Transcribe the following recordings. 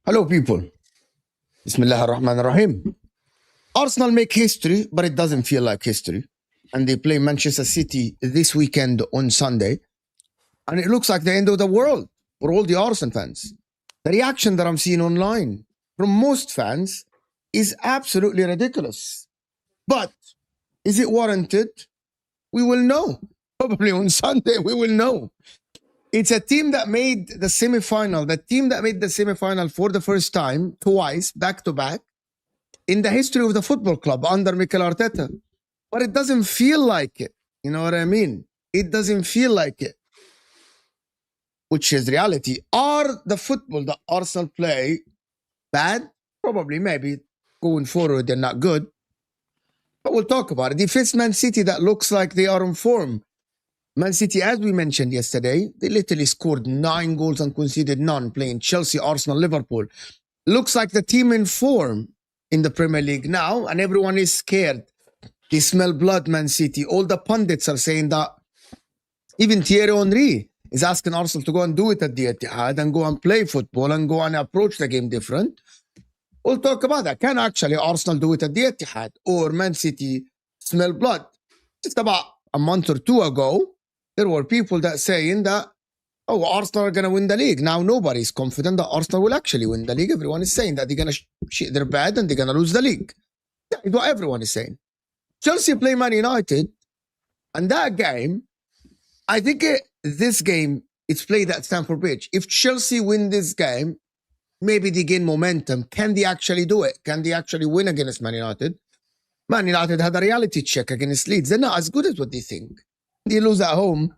Hello, people. Bismillah ar-Rahman ar-Rahim. Arsenal make history, but it doesn't feel like history. And they play Manchester City this weekend on Sunday. And it looks like the end of the world for all the Arsenal fans. The reaction that I'm seeing online from most fans is absolutely ridiculous. But is it warranted? We will know. Probably on Sunday, we will know. It's a team that made the semi-final, for the first time, twice, back-to-back, in the history of the football club under Mikel Arteta. But it doesn't feel like it. You know what I mean? It doesn't feel like it. Which is reality. Are the football that Arsenal play bad? Probably, maybe. Going forward, they're not good. But we'll talk about it. They face Man City that looks like they are in form. Man City, as we mentioned yesterday, they literally scored 9 goals and conceded none, playing Chelsea, Arsenal, Liverpool. Looks like the team in form in the Premier League now, and everyone is scared. They smell blood, Man City. All the pundits are saying that. Even Thierry Henry is asking Arsenal to go and do it at the Etihad and go and play football and go and approach the game different. We'll talk about that. Can actually Arsenal do it at the Etihad or Man City smell blood? Just about a month or two ago, there were people that saying that, oh, Arsenal are going to win the league. Now nobody's confident that Arsenal will actually win the league. Everyone is saying that they're going to shit their bed and they're going to lose the league. That is what everyone is saying. Chelsea play Man United, and that game, I think this game, it's played at Stamford Bridge. If Chelsea win this game, maybe they gain momentum. Can they actually do it? Can they actually win against Man United? Man United had a reality check against Leeds. They're not as good as what they think. They lose at home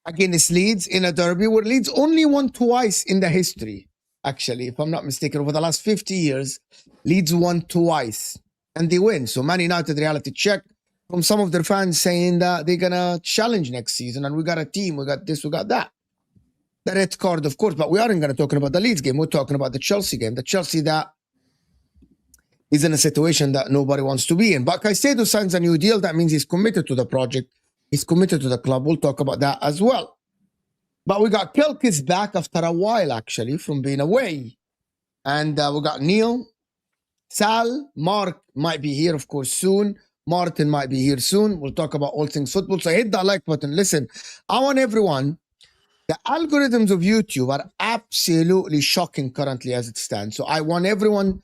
against Leeds in a derby where Leeds only won twice in the history. Actually, if I'm not mistaken, over the last 50 years, Leeds won twice and they win. So Man United reality check from some of their fans saying that they're going to challenge next season and we got a team, we got this, we got that. The red card, of course, but we aren't going to talk about the Leeds game. We're talking about the Chelsea game. The Chelsea that is in a situation that nobody wants to be in. But Caicedo signs a new deal. That means he's committed to the project. He's committed to the club. We'll talk about that as well. But we got Kelkis back after a while, actually, from being away. And we got Neil, Sal, Mark might be here, of course, soon. Martin might be here soon. We'll talk about all things football. So hit that like button. Listen, I want everyone... The algorithms of YouTube are absolutely shocking currently as it stands. So I want everyone,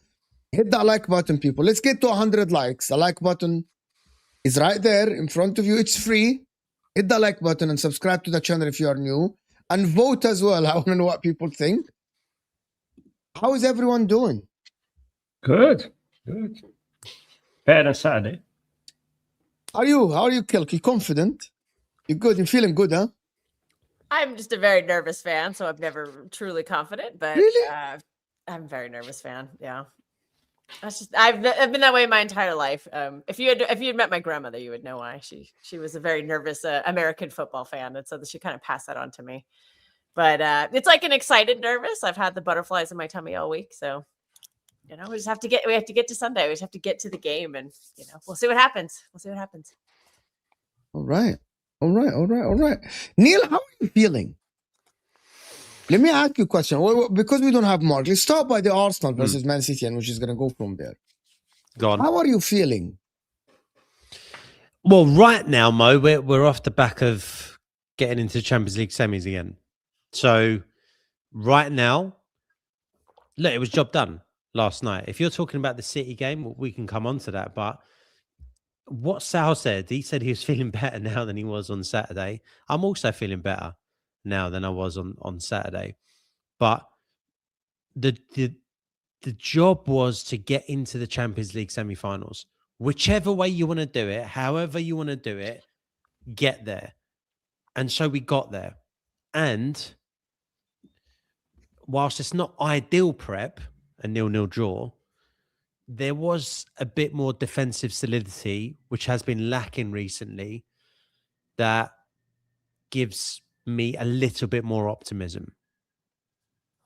hit that like button, people. Let's get to 100 likes. The like button is right there in front of you. It's free. Hit the like button and subscribe to the channel if you are new. And vote as well. I want to know what people think. How is everyone doing? Good. Good. Better than Saturday. How are you, Kilk? You confident? You good? You feeling good, huh? I'm just a very nervous fan, so I'm never truly confident. But Really? I'm a very nervous fan. Yeah, that's just I've been that way my entire life. If you had met my grandmother, you would know why. She was a very nervous American football fan, and so she kind of passed that on to me. But it's like an excited nervous. I've had the butterflies in my tummy all week, so we have to get to Sunday. We just have to get to the game, and we'll see what happens. All right. Neil, how are you feeling? Let me ask you a question. Because we don't have Mark, let's start by the Arsenal versus Man City, and which is going to go from there. Go on. How are you feeling? Well, right now, Mo, we're off the back of getting into Champions League semis again. So right now, look, it was job done last night. If you're talking about the City game, we can come on to that. But what Sal said, he said he was feeling better now than he was on Saturday. I'm also feeling better now than I was on Saturday. But the job was to get into the Champions League semi-finals. Whichever way you want to do it, however you want to do it, get there. And so we got there. And whilst it's not ideal prep, a 0-0 draw, there was a bit more defensive solidity, which has been lacking recently, that gives me a little bit more optimism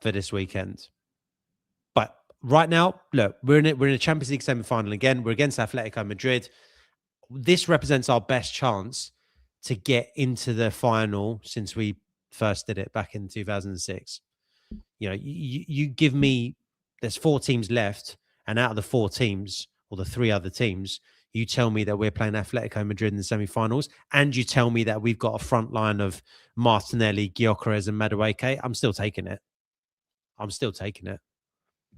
for this weekend. But right now, look, we're in a Champions League semi-final again. We're against Atletico Madrid. This represents our best chance to get into the final since we first did it back in 2006. You give me, there's 4 teams left, and out of the 4 teams, or the 3 other teams, you tell me that we're playing Atletico Madrid in the semi-finals, and you tell me that we've got a front line of Martinelli, Gyökeres, and Madueke. I'm still taking it.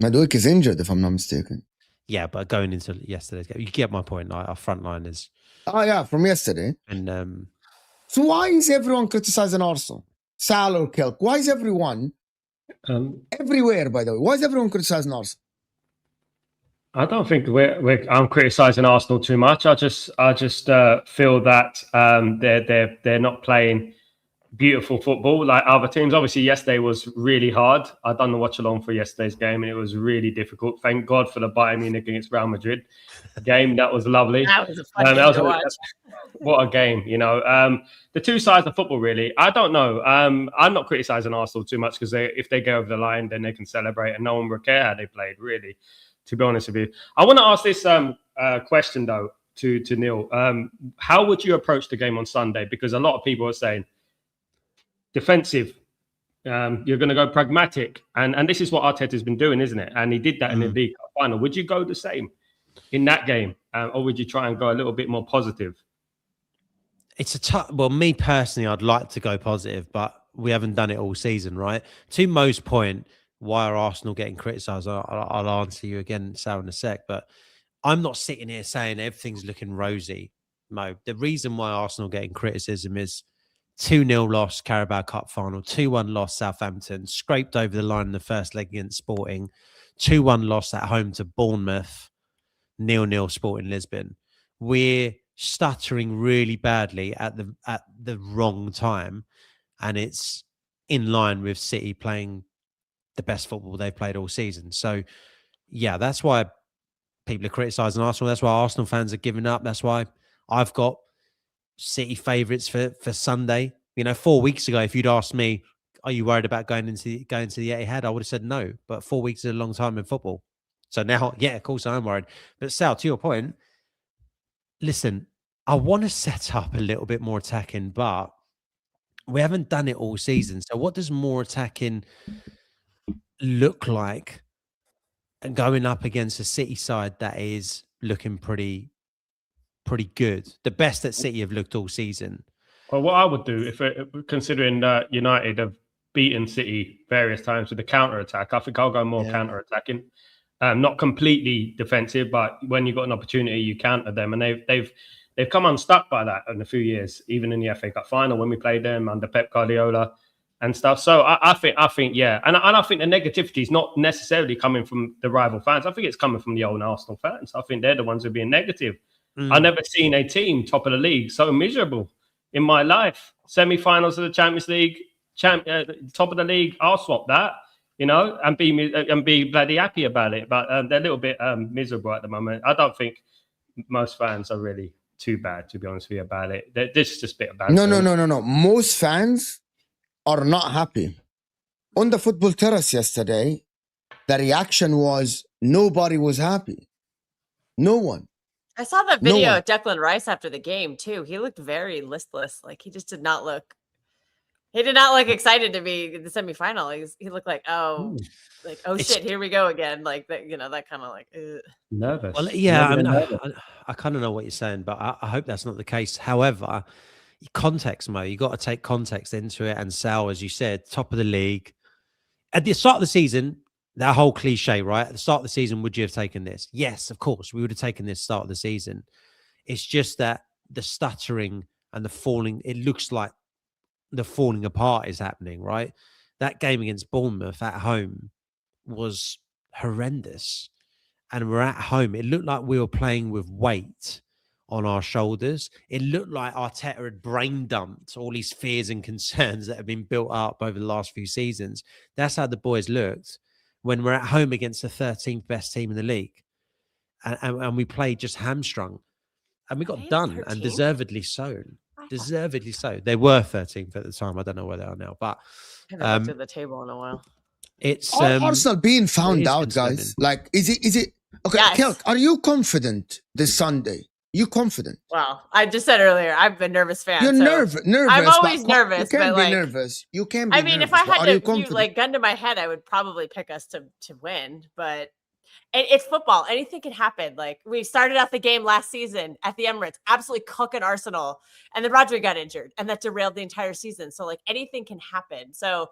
Madueke is injured, if I'm not mistaken. Yeah, but going into yesterday's game, you get my point. Our front line is... Oh, yeah, from yesterday. And so why is everyone criticizing Arsenal? Sal or Kelk? Why is everyone... everywhere, by the way. Why is everyone criticizing Arsenal? I don't think I'm criticizing Arsenal too much. I just feel that they're not playing beautiful football like other teams. Obviously, yesterday was really hard. I done the watch along for yesterday's game, and it was really difficult. Thank God for the Bayern Munich against Real Madrid game. That was lovely. That was a fun game to watch. What a game, The two sides of football, really. I don't know. I'm not criticizing Arsenal too much because if they go over the line, then they can celebrate, and no one will care how they played, really, to be honest with you. I want to ask this question, though, to Neil. How would you approach the game on Sunday? Because a lot of people are saying, defensive, you're going to go pragmatic, and this is what Arteta's been doing, isn't it? And he did that in the League Cup final. Would you go the same in that game, or would you try and go a little bit more positive? It's a tough... Well, me personally, I'd like to go positive, but we haven't done it all season, right? To Mo's point, why are Arsenal getting criticised? I'll answer you again, Sal, in a sec, but I'm not sitting here saying everything's looking rosy, Mo. The reason why Arsenal getting criticism is 2-0 loss Carabao Cup final, 2-1 loss Southampton, scraped over the line in the first leg against Sporting, 2-1 loss at home to Bournemouth, 0-0 Sporting Lisbon. We're stuttering really badly at the wrong time, and it's in line with City playing the best football they've played all season. So, yeah, that's why people are criticising Arsenal. That's why Arsenal fans are giving up. That's why I've got City favourites for Sunday. 4 weeks ago, if you'd asked me, are you worried about going to the Etihad, I would have said no. But 4 weeks is a long time in football. So now, yeah, of course I am worried. But Sal, to your point, listen, I want to set up a little bit more attacking, but we haven't done it all season. So what does more attacking look like and going up against a City side that is looking pretty good? The best that City have looked all season. Well, what I would do, considering that United have beaten City various times with the counter-attack, I think I'll go more counter-attacking. Not completely defensive, but when you've got an opportunity, you counter them. And they've come unstuck by that in a few years, even in the FA Cup final when we played them under Pep Guardiola. and stuff. So I think, yeah. And I think the negativity is not necessarily coming from the rival fans. I think it's coming from the old Arsenal fans. I think they're the ones who are being negative. I've never seen a team top of the league so miserable in my life. Semi-finals of the Champions League, top of the league. I'll swap that, and be bloody happy about it. But they're a little bit miserable at the moment. I don't think most fans are really too bad, to be honest with you, about it. This is just a bit of bad. No. Most fans are not happy. On the football terrace yesterday, the reaction was nobody was happy. No one. I saw that video of Declan Rice after the game too. He looked very listless. Like he just did not look. He did not look excited to be in the semifinal. He looked like, shit, here we go again. Like that, that kind of like nervous. Well, yeah, I kind of know what you're saying, but I hope that's not the case. However, context, Mo, you got to take context into it. And Sal, as you said, top of the league at the start of the season. That whole cliche, right? At the start of the season, would you have taken this? Yes, of course, we would have taken this start of the season. It's just that the stuttering and the falling, it looks like the falling apart is happening, right? That game against Bournemouth at home was horrendous. And we're at home. It looked like we were playing with weight on our shoulders. It looked like Arteta had brain dumped all these fears and concerns that have been built up over the last few seasons. That's how the boys looked when we're at home against the 13th best team in the league. And we played just hamstrung. And we got done, and deservedly so. Deservedly so. They were 13th at the time. I don't know where they are now. But I haven't looked at the table in a while. It's Arsenal being found out, guys. Like, is it okay? Yes. Kelk, are you confident this Sunday? You confident? Well, I just said earlier, I'm a nervous fan. You're nervous. I'm always nervous. You can't be nervous. You can't be. I mean, nervous, if I had to gun to my head, I would probably pick us to win. But it's football. Anything can happen. Like we started out the game last season at the Emirates, absolutely cooking Arsenal, and then Rodri got injured, and that derailed the entire season. So like anything can happen. So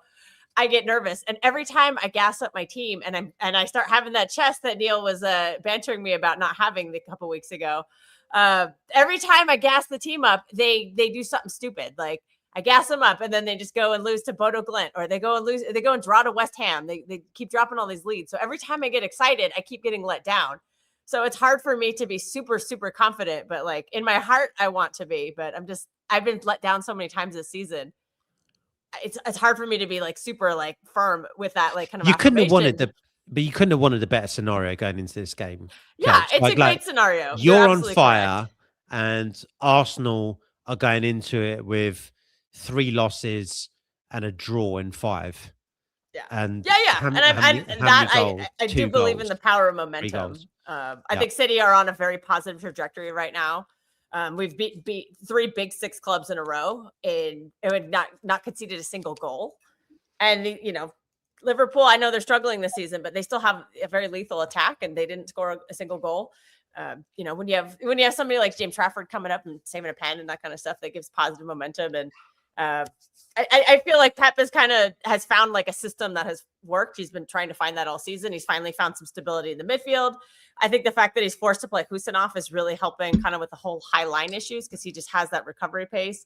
I get nervous, and every time I gas up my team, and I start having that chest that Neil was bantering me about not having a couple weeks ago. Every time I gas the team up, they do something stupid. Like I gas them up and then they just go and lose to Bodo Glimt, or they go and draw to West Ham. They keep dropping all these leads. So every time I get excited, I keep getting let down. So it's hard for me to be super, super confident, but like in my heart, I want to be, but I've been let down so many times this season. It's hard for me to be like super like firm with that, like kind of. You couldn't have wanted but you couldn't have wanted a better scenario going into this game. Yeah, Coach. It's a great scenario. You're on fire, correct. And Arsenal are going into it with 3 losses and a draw in 5. Yeah, and I do believe in the power of momentum. I think City are on a very positive trajectory right now. We've beat 3 big 6 clubs in a row, and it would not conceded a single goal, and Liverpool, I know they're struggling this season, but they still have a very lethal attack, and they didn't score a single goal. When you have somebody like James Trafford coming up and saving a pen and that kind of stuff, that gives positive momentum. And I feel like Pep has found like a system that has worked. He's been trying to find that all season. He's finally found some stability in the midfield. I think the fact that he's forced to play Husinov is really helping kind of with the whole high line issues, because he just has that recovery pace.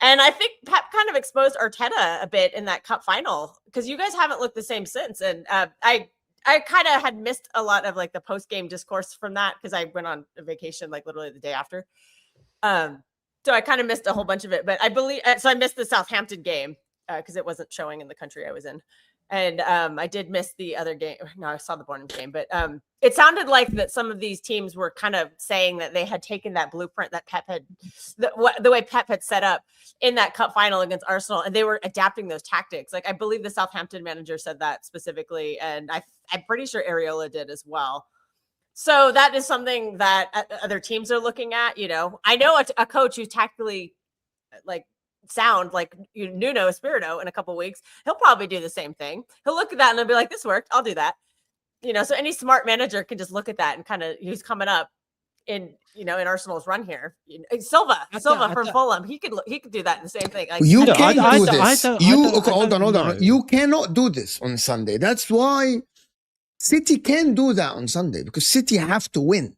And I think Pep kind of exposed Arteta a bit in that cup final, because you guys haven't looked the same since. And I kind of had missed a lot of like the post-game discourse from that, because I went on a vacation like literally the day after. So I kind of missed a whole bunch of it. But I missed the Southampton game because it wasn't showing in the country I was in. And I did miss the other game. No, I saw the Bournemouth game. But it sounded like that some of these teams were kind of saying that they had taken that blueprint that Pep had, the way Pep had set up in that cup final against Arsenal, and they were adapting those tactics. Like I believe the Southampton manager said that specifically, and I'm pretty sure Areola did as well. So that is something that other teams are looking at. I know a coach who's tactically like sound like Nuno Espirito in a couple of weeks, he'll probably do the same thing. He'll look at that and he'll be like, this worked, I'll do that. So any smart manager can just look at that and kind of who's coming up in Arsenal's run here. Silva from Fulham, he could do that in the same thing. Like, you can't do this. Hold on. You cannot do this on Sunday. That's why City can do that on Sunday, because City have to win.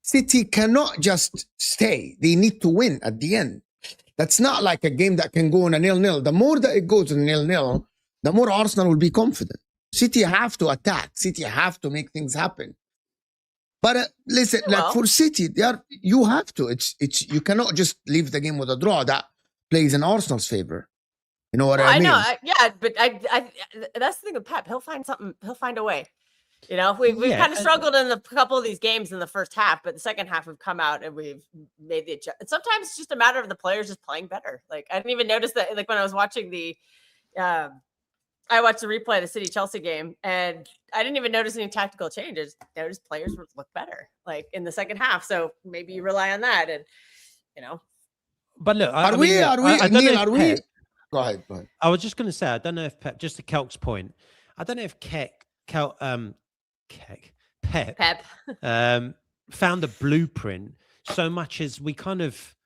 City cannot just stay. They need to win at the end. That's not like a game that can go on a 0-0. The more that it goes on 0-0, the more Arsenal will be confident. City have to attack. City have to make things happen. But listen, like Well. for City, you have to. It's you cannot just leave the game with a draw. That plays in Arsenal's favor. You know what I mean? know. But I that's the thing with Pep. He'll find something. He'll find a way. You know, we've kind of struggled in a couple of these games in the first half, but the second half we've come out and we've made the adjustment. Sometimes it's just a matter of the players just playing better. Like I didn't even notice that. Like when I was watching I watched the replay of the City-Chelsea game, and I didn't even notice any tactical changes. I noticed players would look better, like in the second half. So maybe you rely on that, and you know. But look, Are we? Go ahead. I was just going to say, I don't know if Pep. Just to Kelk's point, I don't know if Pep found a blueprint so much as we kind of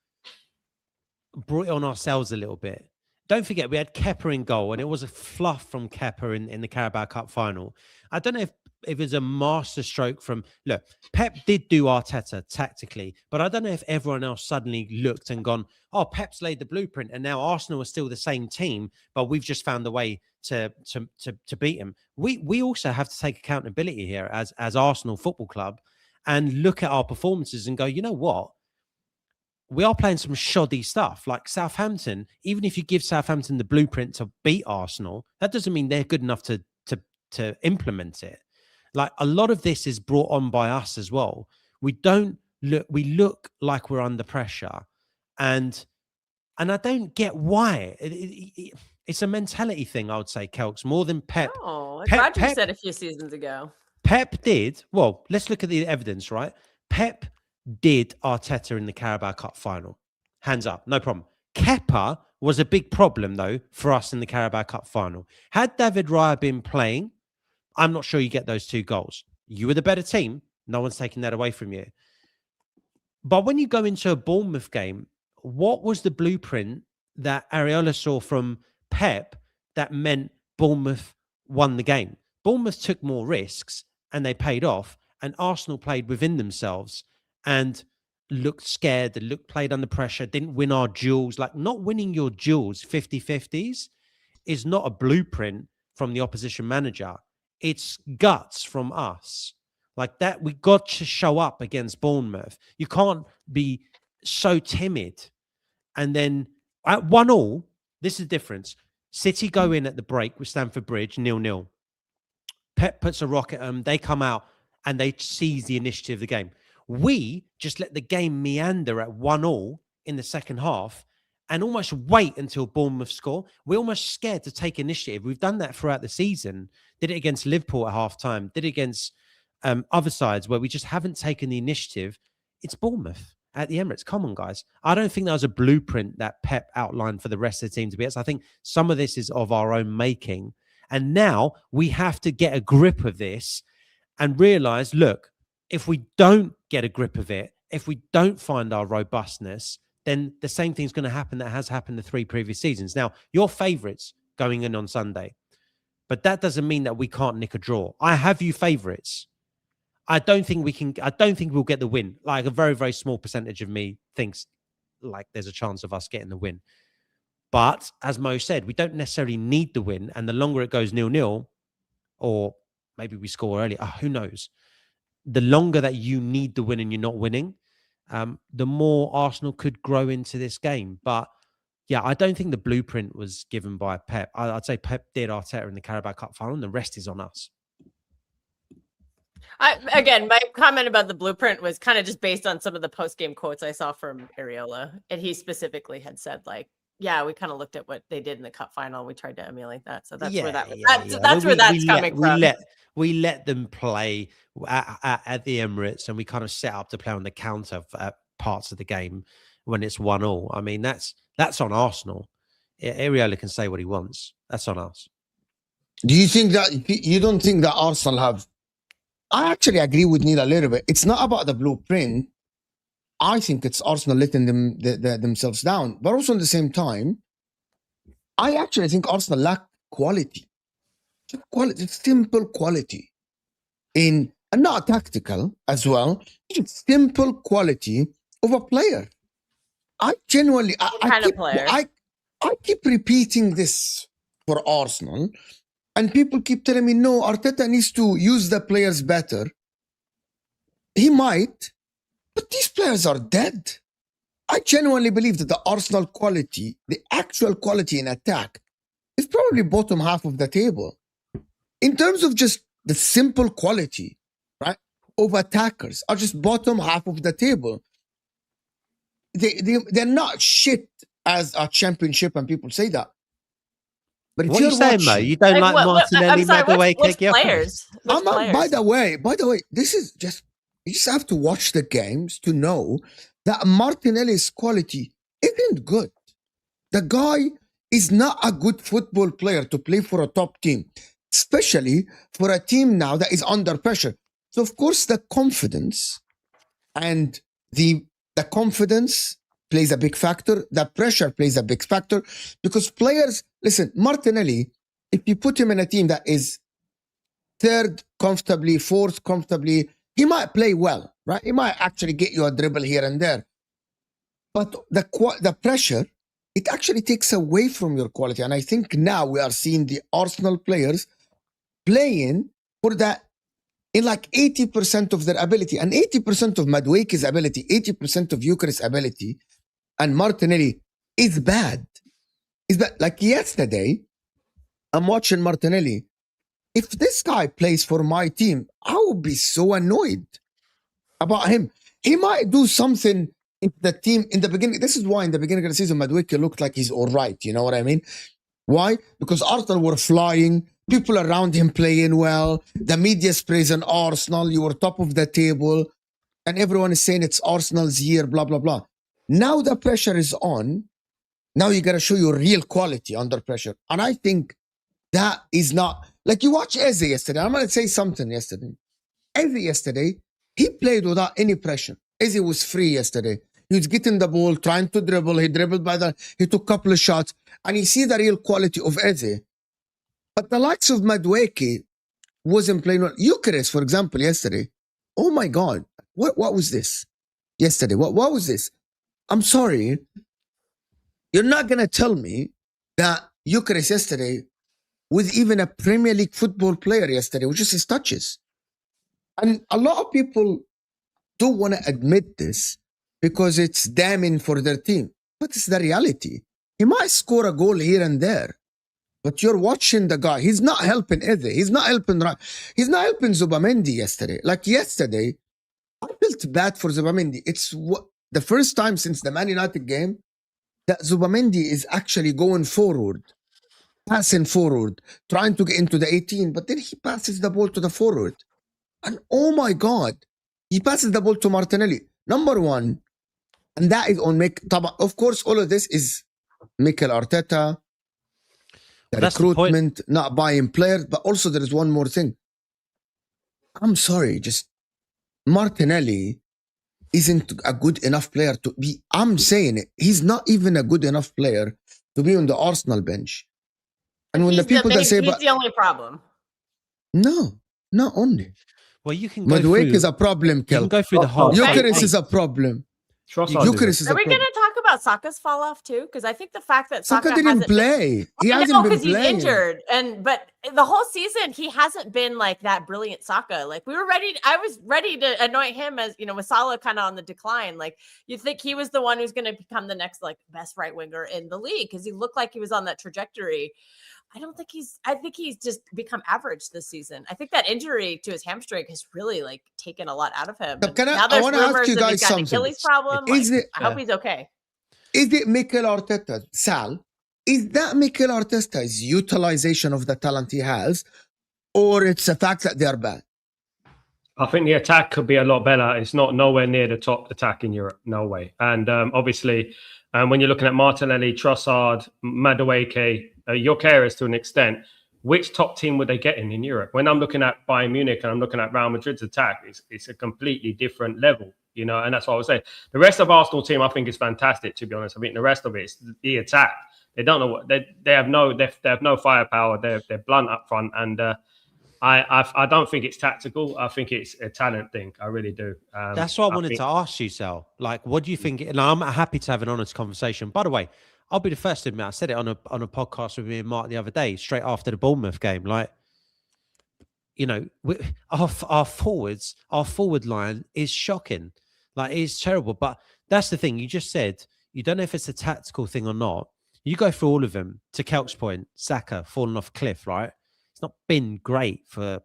brought it on ourselves a little bit. Don't forget, we had Kepa in goal, and it was a fluff from Kepa in the Carabao Cup final. I don't know if it was a master stroke from... Look, Pep did do Arteta tactically, but I don't know if everyone else suddenly looked and gone, oh, Pep's laid the blueprint, and now Arsenal are still the same team, but we've just found a way to beat him. We also have to take accountability here as Arsenal Football Club and look at our performances and go, you know what? We are playing some shoddy stuff like Southampton. Even if you give Southampton the blueprint to beat Arsenal, that doesn't mean they're good enough to implement it. Like a lot of this is brought on by us as well. We look like we're under pressure, and I don't get why. It's a mentality thing, I would say, Kelks, more than Pep. Oh, Roger said a few seasons ago. Pep did. Well, let's look at the evidence, right? Pep did Arteta in the Carabao Cup final. Hands up, no problem. Kepa was a big problem, though, for us in the Carabao Cup final. Had David Raya been playing, I'm not sure you get those 2 goals. You were the better team. No one's taking that away from you. But when you go into a Bournemouth game, what was the blueprint that Areola saw from Pep that meant Bournemouth won the game? Bournemouth took more risks and they paid off, and Arsenal played within themselves and looked scared, played under pressure, didn't win our duels. Like, not winning your duels 50-50s is not a blueprint from the opposition manager. It's guts from us. Like that, we got to show up against Bournemouth. You can't be so timid. And then at 1-1, this is the difference. City go in at the break with Stamford Bridge, 0-0. Pep puts a rock at them. They come out and they seize the initiative of the game. We just let the game meander at 1-1 in the second half and almost wait until Bournemouth score. We're almost scared to take initiative. We've done that throughout the season. Did it against Liverpool at halftime. Did it against other sides where we just haven't taken the initiative. It's Bournemouth at the Emirates. Come on, guys. I don't think that was a blueprint that Pep outlined for the rest of the team to be. I think some of this is of our own making. And now we have to get a grip of this and realize, look, if we don't get a grip of it, if we don't find our robustness, then the same thing's going to happen that has happened the 3 previous seasons. Now, your favourites going in on Sunday, but that doesn't mean that we can't nick a draw. I have you favourites. I don't think we'll get the win. Like a very, very small percentage of me thinks like there's a chance of us getting the win. But as Mo said, we don't necessarily need the win. And the longer it goes 0-0, or maybe we score early, who knows? The longer that you need the win and you're not winning, the more Arsenal could grow into this game. But yeah, I don't think the blueprint was given by Pep. I'd say Pep did Arteta in the Carabao Cup final, and the rest is on us. Again, my comment about the blueprint was kind of just based on some of the post-game quotes I saw from Areola. And he specifically had said, like, yeah, we kind of looked at what they did in the cup final. We tried to emulate that. So that's where that's where that's coming from. We let them play at the Emirates, and we kind of set up to play on the counter for parts of the game when it's 1-1. I mean, that's on Arsenal. Areola can say what he wants. That's on us. Do you think that you don't think that Arsenal have? I actually agree with Neil a little bit. It's not about the blueprint. I think it's Arsenal letting themselves down. But also at the same time, I actually think Arsenal lack quality. Simple quality. And not tactical as well. Just simple quality of a player. I genuinely, kind of player. I keep repeating this for Arsenal, and people keep telling me, no, Arteta needs to use the players better. He might, but these players are dead. I genuinely believe that the Arsenal quality, the actual quality in attack, is probably bottom half of the table. In terms of just the simple quality, right, of attackers are just bottom half of the table. They're not shit as a championship, and people say that. But if What are you you're saying, mate? watching, You don't like I'm Martinelli, sorry, Madueke, which Gyökeres? players? Which players? by the way, this is just, you just have to watch the games to know that Martinelli's quality isn't good. The guy is not a good football player to play for a top team, especially for a team now that is under pressure. So of course the confidence and the confidence plays a big factor. The pressure plays a big factor because players, listen, Martinelli, if you put him in a team that is third comfortably, fourth comfortably, he might play well, right? He might actually get you a dribble here and there. But the pressure, it actually takes away from your quality. And I think now we are seeing the Arsenal players playing for that in like 80% of their ability, and 80% of Madueke's ability, 80% of Gyökeres' ability, and Martinelli is bad. Is bad. Like yesterday, I'm watching Martinelli. If this guy plays for my team, I would be so annoyed about him. He might do something if the team in the beginning. This is why in the beginning of the season, Madueke looked like he's all right. You know what I mean? Why? Because Arsenal were flying. People around him playing well. The media sprays on Arsenal. You were top of the table. And everyone is saying it's Arsenal's year, blah, blah, blah. Now the pressure is on. Now you got to show your real quality under pressure. And I think that is not... Like you watch Eze yesterday. I'm going to say something yesterday. Eze yesterday, he played without any pressure. Eze was free yesterday. He was getting the ball, trying to dribble. He dribbled he took a couple of shots. And you see the real quality of Eze. But the likes of Madueke wasn't playing well. Gyökeres, for example, yesterday. Oh my God. What was this? Yesterday. What was this? I'm sorry. You're not going to tell me that Gyökeres yesterday was even a Premier League football player yesterday, which is his touches. And a lot of people don't want to admit this because it's damning for their team. But it's the reality. He might score a goal here and there. But you're watching the guy. He's not helping Eze. He's not helping Zubamendi yesterday. Like yesterday, I felt bad for Zubamendi. It's the first time since the Man United game that Zubamendi is actually going forward, passing forward, trying to get into the 18, but then he passes the ball to the forward. And oh my God, he passes the ball to Martinelli. Number one, and that is on of course, all of this is Mikel Arteta, the recruitment, not buying players, but also there is one more thing. I'm sorry, just Martinelli isn't a good enough player to be. I'm saying it. He's not even a good enough player to be on the Arsenal bench. And when the people that say, he's the only problem. No, not only. Well, you can go Madueke through. is a problem, You Kel. can go through the whole. Gyökeres is a problem. Gyökeres is Are a we going problem. to talk about Saka's fall off too? Because I think the fact that Saka didn't play. He hasn't been playing. He's injured, but the whole season he hasn't been like that brilliant Saka. Like I was ready to anoint him as, you know, with Salah kind of on the decline. Like you think he was the one who's going to become the next like best right winger in the league because he looked like he was on that trajectory. I think he's just become average this season. I think that injury to his hamstring has really like taken a lot out of him. I want to ask you guys something. Achilles problem. I hope he's okay. Is it Mikel Arteta, Sal? Is that Mikel Arteta's utilization of the talent he has, or it's the fact that they're bad? I think the attack could be a lot better. It's not nowhere near the top attack in Europe. No way. And obviously, when you're looking at Martinelli, Trossard, Madueke, Gyökeres to an extent, which top team would they get in Europe? When I'm looking at Bayern Munich and I'm looking at Real Madrid's attack, it's a completely different level, you know, and that's what I was saying. The rest of Arsenal team, I think, is fantastic, to be honest. I think the rest of it is the attack. They don't know what they have no firepower. They're blunt up front, and I don't think it's tactical. I think it's a talent thing. I really do. That's what I wanted to ask you, Sal. Like, what do you think? And I'm happy to have an honest conversation. By the way, I'll be the first to admit, I said it on a podcast with me and Mark the other day, straight after the Bournemouth game. Like, you know, our forward line is shocking. Like, it is terrible. But that's the thing. You just said you don't know if it's a tactical thing or not. You go through all of them. To Kelk's point, Saka falling off a cliff, right? It's not been great for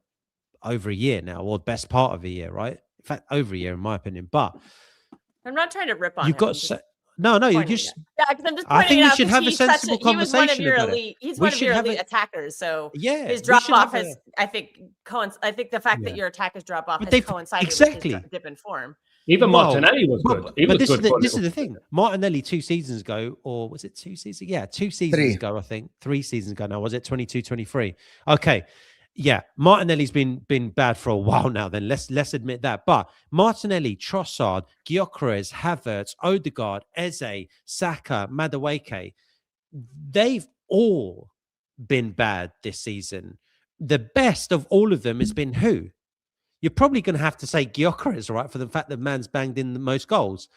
over a year now, or the best part of a year, right? In fact, over a year, in my opinion. But I'm not trying to rip on you've him. got no. You just. Yeah, because I'm just I pointing think it we out should 'cause have a he's such sensible he was one of conversation your about it. elite. He's We one of should your have elite a- attackers. So Yeah, his we drop should off have has, I think, I think the fact that Yeah. your attackers drop off But has they've- coincided exactly. with his dip in form. Even Well, Martinelli was good. He was this good. is the thing. Martinelli 2 seasons ago, or was it 2 seasons? Yeah, 2 seasons 3. ago, I think. 3 seasons ago now. Was it 22, 23? Okay. Yeah, Martinelli's been bad for a while now. Then let's admit that. But Martinelli, Trossard, Gyökeres, Havertz, Odegaard, Eze, Saka, Madueke, they've all been bad this season. The best of all of them has been who? You're probably going to have to say Gyökeres, right, for the fact that man's banged in the most goals.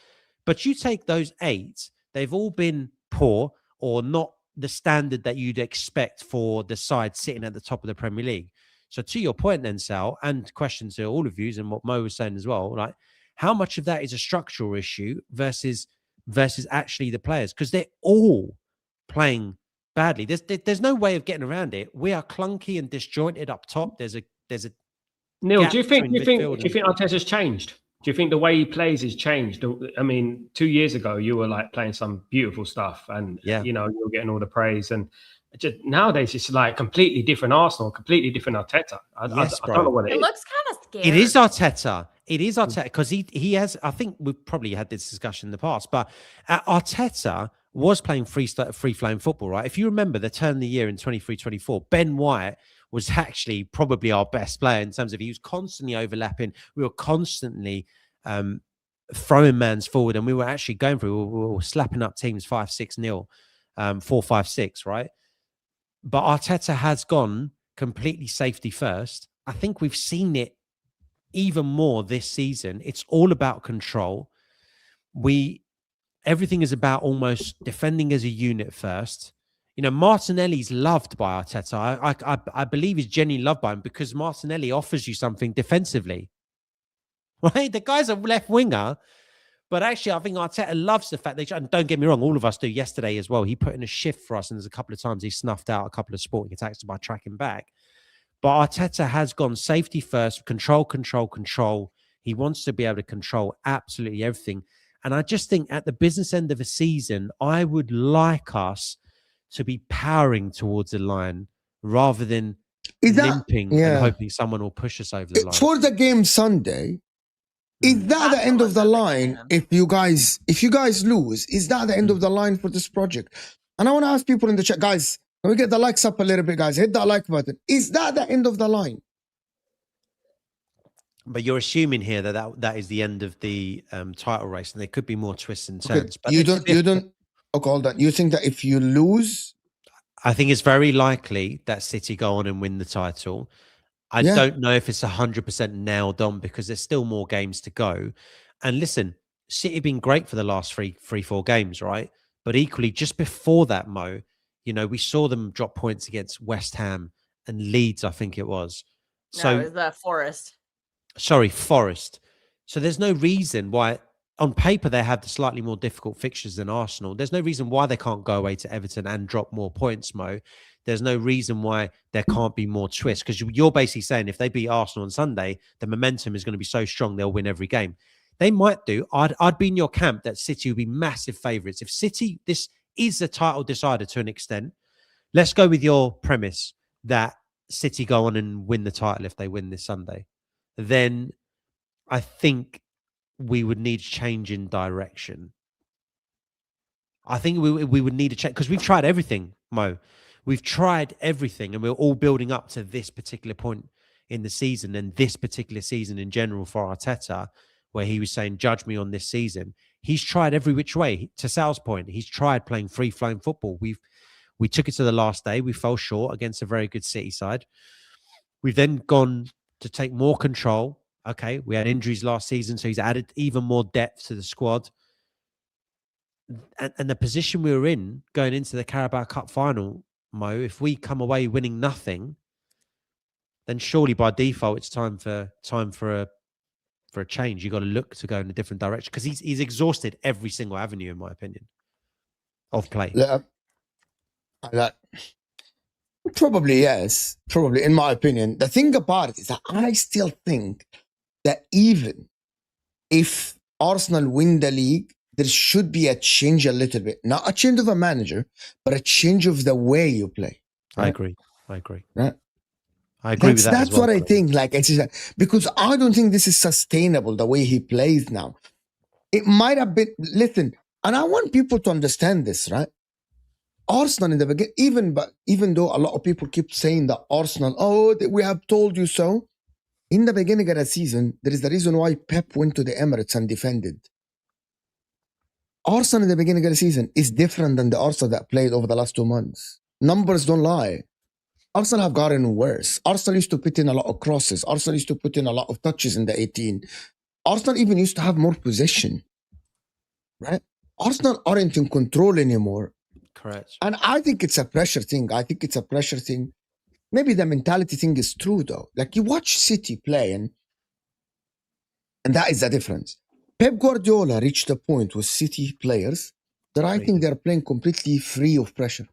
But you take those 8, they've all been poor or not the standard that you'd expect for the side sitting at the top of the Premier League. So to your point then, Sal, and question to all of you and what Mo was saying as well, like how much of that is a structural issue versus actually the players? Because they're all playing badly. There's no way of getting around it. We are clunky and disjointed up top. There's a Neil, gap do you think between midfield Arteta's changed? Do you think the way he plays has changed? I mean, 2 years ago you were like playing some beautiful stuff, and you know you were getting all the praise. And just nowadays it's like completely different Arsenal, completely different Arteta. I don't know what it is. It looks kind of scary. It is Arteta. It is Arteta because he has. I think we've probably had this discussion in the past, but Arteta was playing free flowing football, right? If you remember the turn of the year in 23-24, Ben White was actually probably our best player in terms of he was constantly overlapping. We were constantly throwing mans forward, and we were actually going through. We were slapping up teams 5-6-0, 4-5-6, right? But Arteta has gone completely safety first. I think we've seen it even more this season. It's all about control. Everything is about almost defending as a unit first. You know, Martinelli's loved by Arteta. I believe he's genuinely loved by him because Martinelli offers you something defensively. Right? The guy's a left winger, but actually I think Arteta loves the fact that, and don't get me wrong, all of us do yesterday as well. He put in a shift for us, and there's a couple of times he snuffed out a couple of sporting attacks by tracking back. But Arteta has gone safety first, control. He wants to be able to control absolutely everything. And I just think at the business end of a season, I would like us to be powering towards the line rather than limping and hoping someone will push us over the line. For the game Sunday, is that the end of the line? If you guys lose, is that the end of the line for this project? And I want to ask people in the chat, guys, can we get the likes up a little bit, guys? Hit that like button. Is that the end of the line? But you're assuming here that is the end of the title race, and there could be more twists and turns. Okay. But you don't. Okay, hold on. You think that if you lose, I think it's very likely that City go on and win the title. I don't know if it's 100% nailed on because there's still more games to go. And listen, City have been great for the last 4 games, right? But equally, just before that, Mo, you know, we saw them drop points against West Ham and Leeds, I think it was. No, it was Forest. Sorry, Forest. So there's no reason why, on paper, they have the slightly more difficult fixtures than Arsenal. There's no reason why they can't go away to Everton and drop more points, Mo. There's no reason why there can't be more twists, because you're basically saying if they beat Arsenal on Sunday, the momentum is going to be so strong they'll win every game. They might do. I'd be in your camp that City would be massive favourites. If City, this is a title decider to an extent, let's go with your premise that City go on and win the title if they win this Sunday. Then I think we would need change in direction. I think we would need a change because we've tried everything, Mo. We've tried everything, and we're all building up to this particular point in the season and this particular season in general for Arteta, where he was saying, judge me on this season. He's tried every which way. To Sal's point, he's tried playing free-flowing football. We took it to the last day. We fell short against a very good City side. We've then gone to take more control. Okay, we had injuries last season, so he's added even more depth to the squad. And the position we were in going into the Carabao Cup final, Mo, if we come away winning nothing, then surely by default it's time for a change. You got to look to go in a different direction because he's exhausted every single avenue, in my opinion, of play. That probably yes, probably in my opinion. The thing about it is that I still think that even if Arsenal win the league, there should be a change a little bit, not a change of a manager, but a change of the way you play. I Right? agree. Right? I agree with that. That's as well, what I Colin. think. Like it's just, because I don't think this is sustainable the way he plays now. It might have been. Listen, and I want people to understand this, right? Arsenal in the beginning, even though a lot of people keep saying that Arsenal, we have told you so. In the beginning of the season, there is the reason why Pep went to the Emirates and defended. Arsenal in the beginning of the season is different than the Arsenal that played over the last 2 months. Numbers don't lie. Arsenal have gotten worse. Arsenal used to put in a lot of crosses. Arsenal used to put in a lot of touches in the 18. Arsenal even used to have more possession. Right? Arsenal aren't in control anymore. Correct. And I think it's a pressure thing. Maybe the mentality thing is true though. Like you watch City play and that is the difference. Pep Guardiola reached a point with City players that I think they're playing completely free of pressure.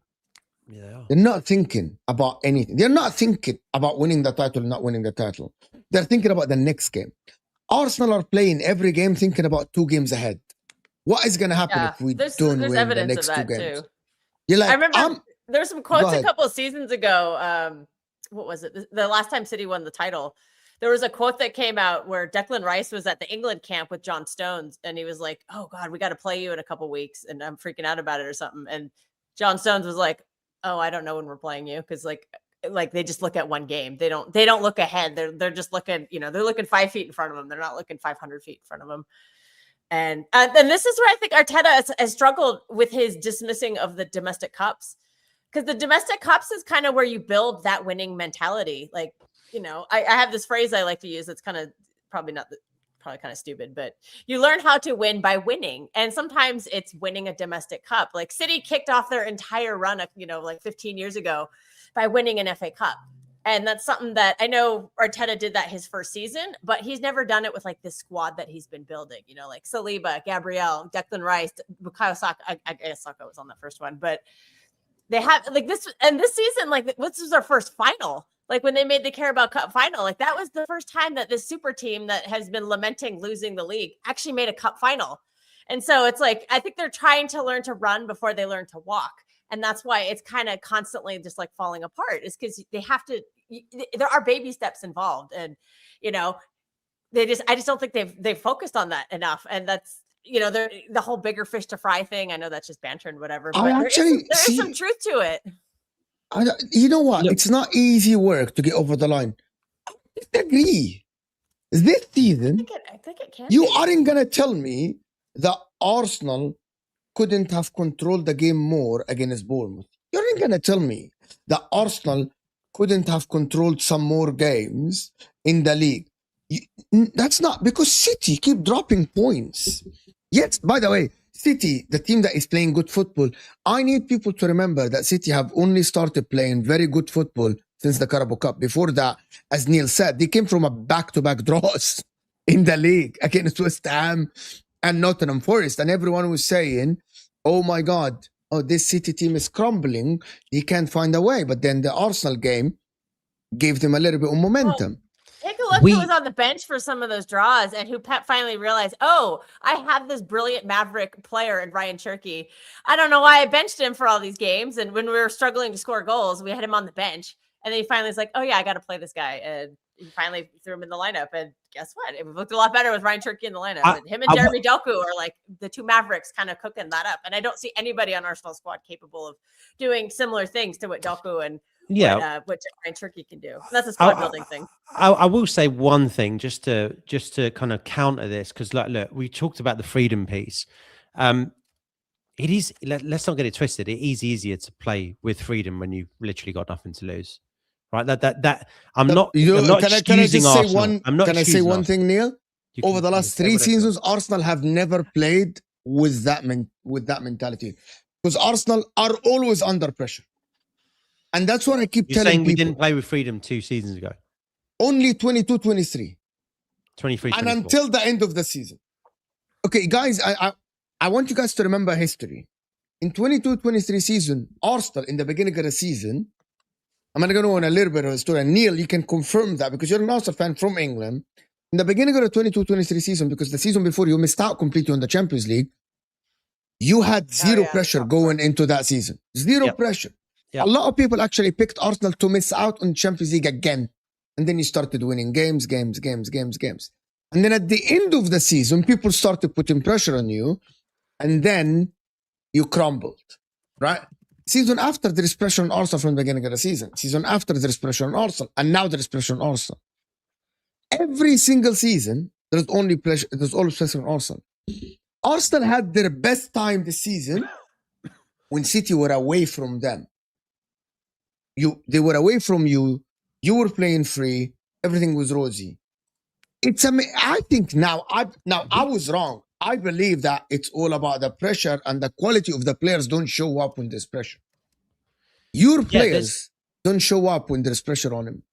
Yeah, they are. They're not thinking about anything. They're not thinking about winning the title, not winning the title. They're thinking about the next game. Arsenal are playing every game thinking about 2 games ahead. What is going to happen if we don't win the next 2 games? Too. You're like, I remember there's some quotes a couple of seasons ago. What was it? The last time City won the title, there was a quote that came out where Declan Rice was at the England camp with John Stones, and he was like, "Oh God, we got to play you in a couple weeks," and I'm freaking out about it or something. And John Stones was like, "Oh, I don't know when we're playing you," because like they just look at one game. They don't look ahead. They're just looking. They're looking 5 feet in front of them. They're not looking 500 feet in front of them. And this is where I think Arteta has struggled with his dismissing of the domestic cups, because the domestic cups is kind of where you build that winning mentality. Like, I have this phrase I like to use that's kind of probably kind of stupid, but you learn how to win by winning. And sometimes it's winning a domestic cup. Like City kicked off their entire run, like 15 years ago by winning an FA Cup. And that's something that I know Arteta did that his first season, but he's never done it with like this squad that he's been building, like Saliba, Gabriel, Declan Rice, Bukayo Saka. I guess Saka was on that first one, but they have like this. And this season, like this was our first final. Like when they made the Carabao Cup final, like that was the first time that this super team that has been lamenting losing the league actually made a cup final. And so it's like, I think they're trying to learn to run before they learn to walk. And that's why it's kind of constantly just like falling apart, is because they have to, there are baby steps involved. And, I just don't think they've focused on that enough. And that's, the whole bigger fish to fry thing. I know that's just banter and whatever, but there is some truth to it. You know what? Look, it's not easy work to get over the line. I disagree. This season, I think it can you be. aren't going to tell me that Arsenal couldn't have controlled the game more against Bournemouth. You aren't going to tell me that Arsenal couldn't have controlled some more games in the league. That's not, because City keep dropping points. Yes, by the way, City, the team that is playing good football, I need people to remember that City have only started playing very good football since the Carabao Cup. Before that, as Neil said, they came from a back-to-back draws in the league against West Ham and Nottingham Forest. And everyone was saying, oh my God, this City team is crumbling. They can't find a way. But then the Arsenal game gave them a little bit of momentum. Take a look who was on the bench for some of those draws and who Pep finally realized, I have this brilliant Maverick player in Ryan Cherky. I don't know why I benched him for all these games. And when we were struggling to score goals, we had him on the bench. And then he finally was like, oh, yeah, I got to play this guy. And he finally threw him in the lineup. And guess what? It looked a lot better with Ryan Cherky in the lineup. And him and Jeremy Doku are like the two Mavericks kind of cooking that up. And I don't see anybody on Arsenal squad capable of doing similar things to what Doku and what Ryan Cherky can do. That's a squad building thing. I will say one thing just to kind of counter this, because look, we talked about the freedom piece. It is, let's not get it twisted. It is easier to play with freedom when you've literally got nothing to lose. right? That I'm not Can I excusing just say Arsenal. one? I'm not Can I say excusing one Arsenal. thing, Neil? You Over can- the you last can say 3 whatever you want. seasons, Arsenal have never played with that mentality, because Arsenal are always under pressure, and that's what I keep You're telling saying we people. didn't play with freedom 2 seasons ago, Only 22, 23, 23, and 24. until the end of the season. Okay, guys, I want you guys to remember history. In 22-23 season, Arsenal in the beginning of the season, I'm going to go on a little bit of a story. And Neil, you can confirm that because you're an Arsenal fan from England. In the beginning of the 22-23 season, because the season before you missed out completely on the Champions League, you had zero pressure going into that season. Zero pressure. Yep. A lot of people actually picked Arsenal to miss out on Champions League again. And then you started winning games. And then at the end of the season, people started putting pressure on you. And then you crumbled, right? Season after, there is pressure on Arsenal from the beginning of the season. Season after, there is pressure on Arsenal. And now there is pressure on Arsenal. Every single season, there's always pressure on Arsenal. Arsenal had their best time this season when City were away from them. They were away from you. You were playing free. Everything was rosy. I think now I was wrong. I believe that it's all about the pressure, and the quality of the players don't show up when there's pressure. Your players don't show up when there's pressure on them.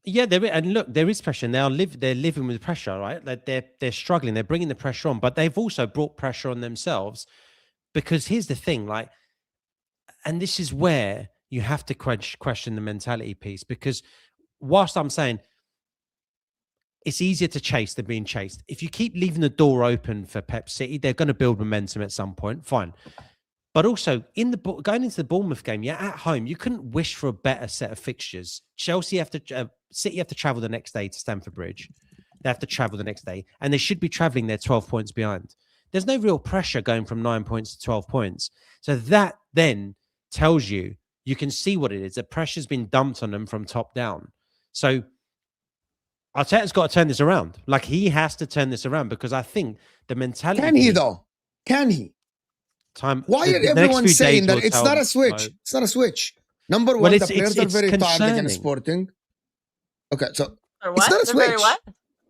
Yeah, and look, there is pressure. And they're living with pressure, right? Like they're struggling. They're bringing the pressure on, but they've also brought pressure on themselves. Because here's the thing, like, and this is where you have to question the mentality piece. Because whilst I'm saying it's easier to chase than being chased, if you keep leaving the door open for Pep City, they're going to build momentum at some point. Fine. But also, going into the Bournemouth game, you're at home. You couldn't wish for a better set of fixtures. City have to travel the next day to Stamford Bridge. They have to travel the next day, and they should be traveling there 12 points behind. There's no real pressure going from 9 points to 12 points. So that then tells you can see what it is. The pressure's been dumped on them from top down. So Arteta's got to turn this around. Like, he has to turn this around, because I think the mentality... Can he, though? Can he? Why are everyone saying that it's not a switch? It's not a switch. Number one, the players are very tired against Sporting. Okay, so it's not a switch. What?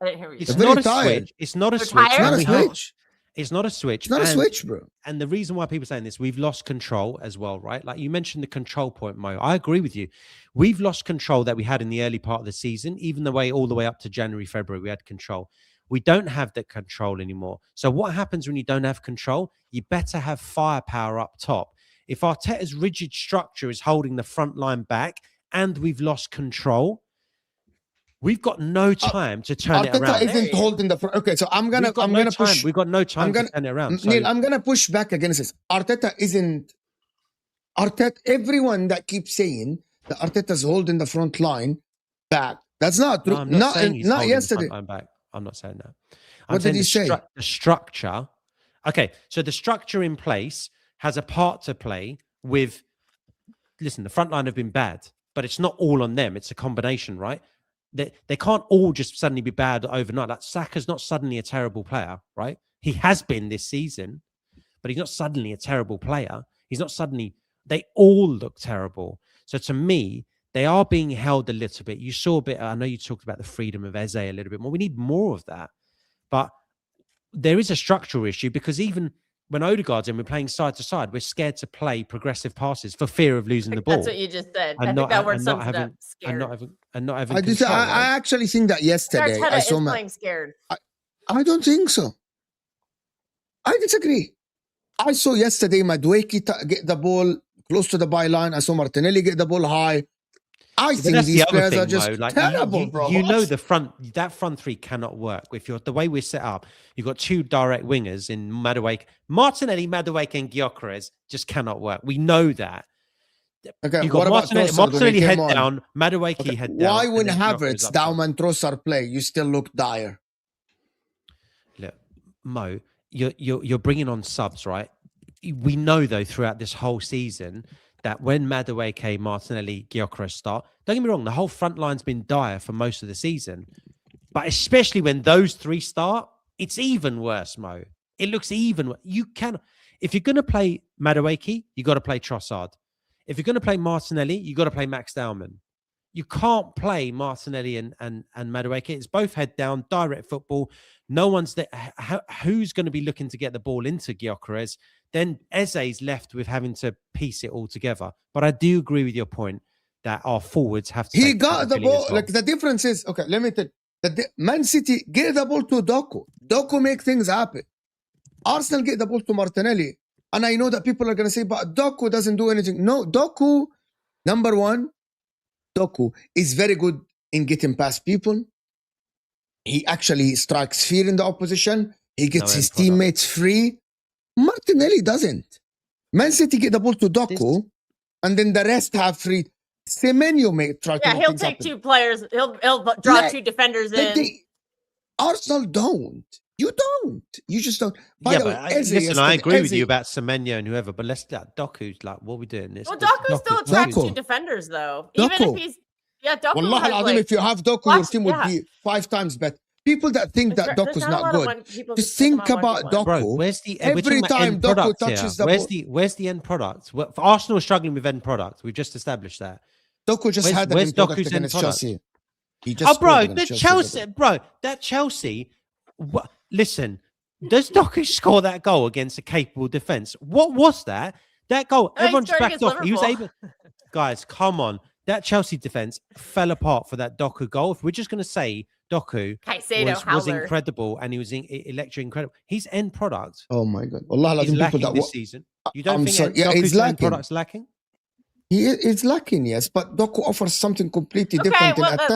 I didn't hear what you It's said. not a switch. It's not a switch. It's not a switch. It's not a switch. It's not a switch, bro. And the reason why people are saying this, we've lost control as well, right? Like you mentioned the control point, Mo. I agree with you. We've lost control that we had in the early part of the season, even all the way up to January, February, we had control. We don't have that control anymore. So what happens when you don't have control? You better have firepower up top. If Arteta's rigid structure is holding the front line back and we've lost control, we've got no time to turn it around. Arteta isn't holding the front. Okay, so I'm gonna push. We've got no time to turn it around. Neil, I'm gonna push back against this. Arteta isn't. Everyone that keeps saying that Arteta's holding the front line back. That's not true. No, I'm not saying he's holding yesterday. The front line back. I'm not saying that. What did he say? The structure. Okay, so the structure in place has a part to play with. Listen, the front line have been bad, but it's not all on them. It's a combination, right? They can't all just suddenly be bad overnight. Like Saka's not suddenly a terrible player, right? He has been this season, but he's not suddenly a terrible player. He's not suddenly. They all look terrible. So to me, they are being held a little bit. You saw a bit. I know you talked about the freedom of Eze a little bit more. We need more of that. But there is a structural issue, because even when Odegaard's in, we're playing side to side. We're scared to play progressive passes for fear of losing the ball. That's what you just said. I think that word sums it up. Scared. And not having control, I actually think that yesterday Arteta is playing scared. I don't think so. I disagree. I saw yesterday Madueke get the ball close to the byline. I saw Martinelli get the ball high. I think these players are just terrible, bro. You know that front three cannot work. If you're the way we're set up, you've got two direct wingers in Madueke. Martinelli, Madueke, and Gyökeres just cannot work. We know that. Okay, you got Martinelli head down, Madueke head down. Why when Havertz, Daum, and Trossard play, you still look dire? Look, Mo, you're bringing on subs, right? We know though throughout this whole season that when Madueke, Martinelli, Gyökeres start, don't get me wrong, the whole front line's been dire for most of the season. But especially when those three start, it's even worse, Mo. It looks even. If you're going to play Madueke, you got to play Trossard. If you're going to play Martinelli, you got to play Max Dauman. You can't play Martinelli and Madueke. It's both head down, direct football. No one's there. Who's going to be looking to get the ball into Gyökeres? Then Eze's left with having to piece it all together. But I do agree with your point that our forwards have to. He got the ball. Like the difference is, okay, let me tell you. Man City get the ball to Doku. Doku make things happen. Arsenal get the ball to Martinelli. And I know that people are going to say, but Doku doesn't do anything. No, Doku, number one, Doku is very good in getting past people. He actually strikes fear in the opposition. He gets his teammates free. Martinelli doesn't. Man City get the ball to Doku, and then the rest have free. Semenyo may try to he'll take two players. He'll draw two defenders in. Arsenal don't. You don't. You just don't. By the way, listen, I agree with you about Semenyo and whoever, but let's Doku's like, what are we doing? Well, Doku still attracts two defenders, though. Even if he's Doku. Wallahi al-Azim, if you have Doku, your team would be 5 times better. People that think that Doku's not good, just think about Doku. Bro, where's the every time Doku touches the ball? Where's the end product? Well, Arsenal is struggling with end product. We've just established that. Doku just had the end product against Chelsea. He just that Chelsea. Listen, does Doku score that goal against a capable defense? What was that? That goal, everyone just backed off. He was able. Guys, come on. That Chelsea defense fell apart for that Doku goal. If we're just going to say Doku was incredible and he was electric incredible, he's end product. Oh my God. Allah, he's lacking this season. You don't think Doku's end product's lacking? He is lacking, yes, but Doku offers something completely different in attack.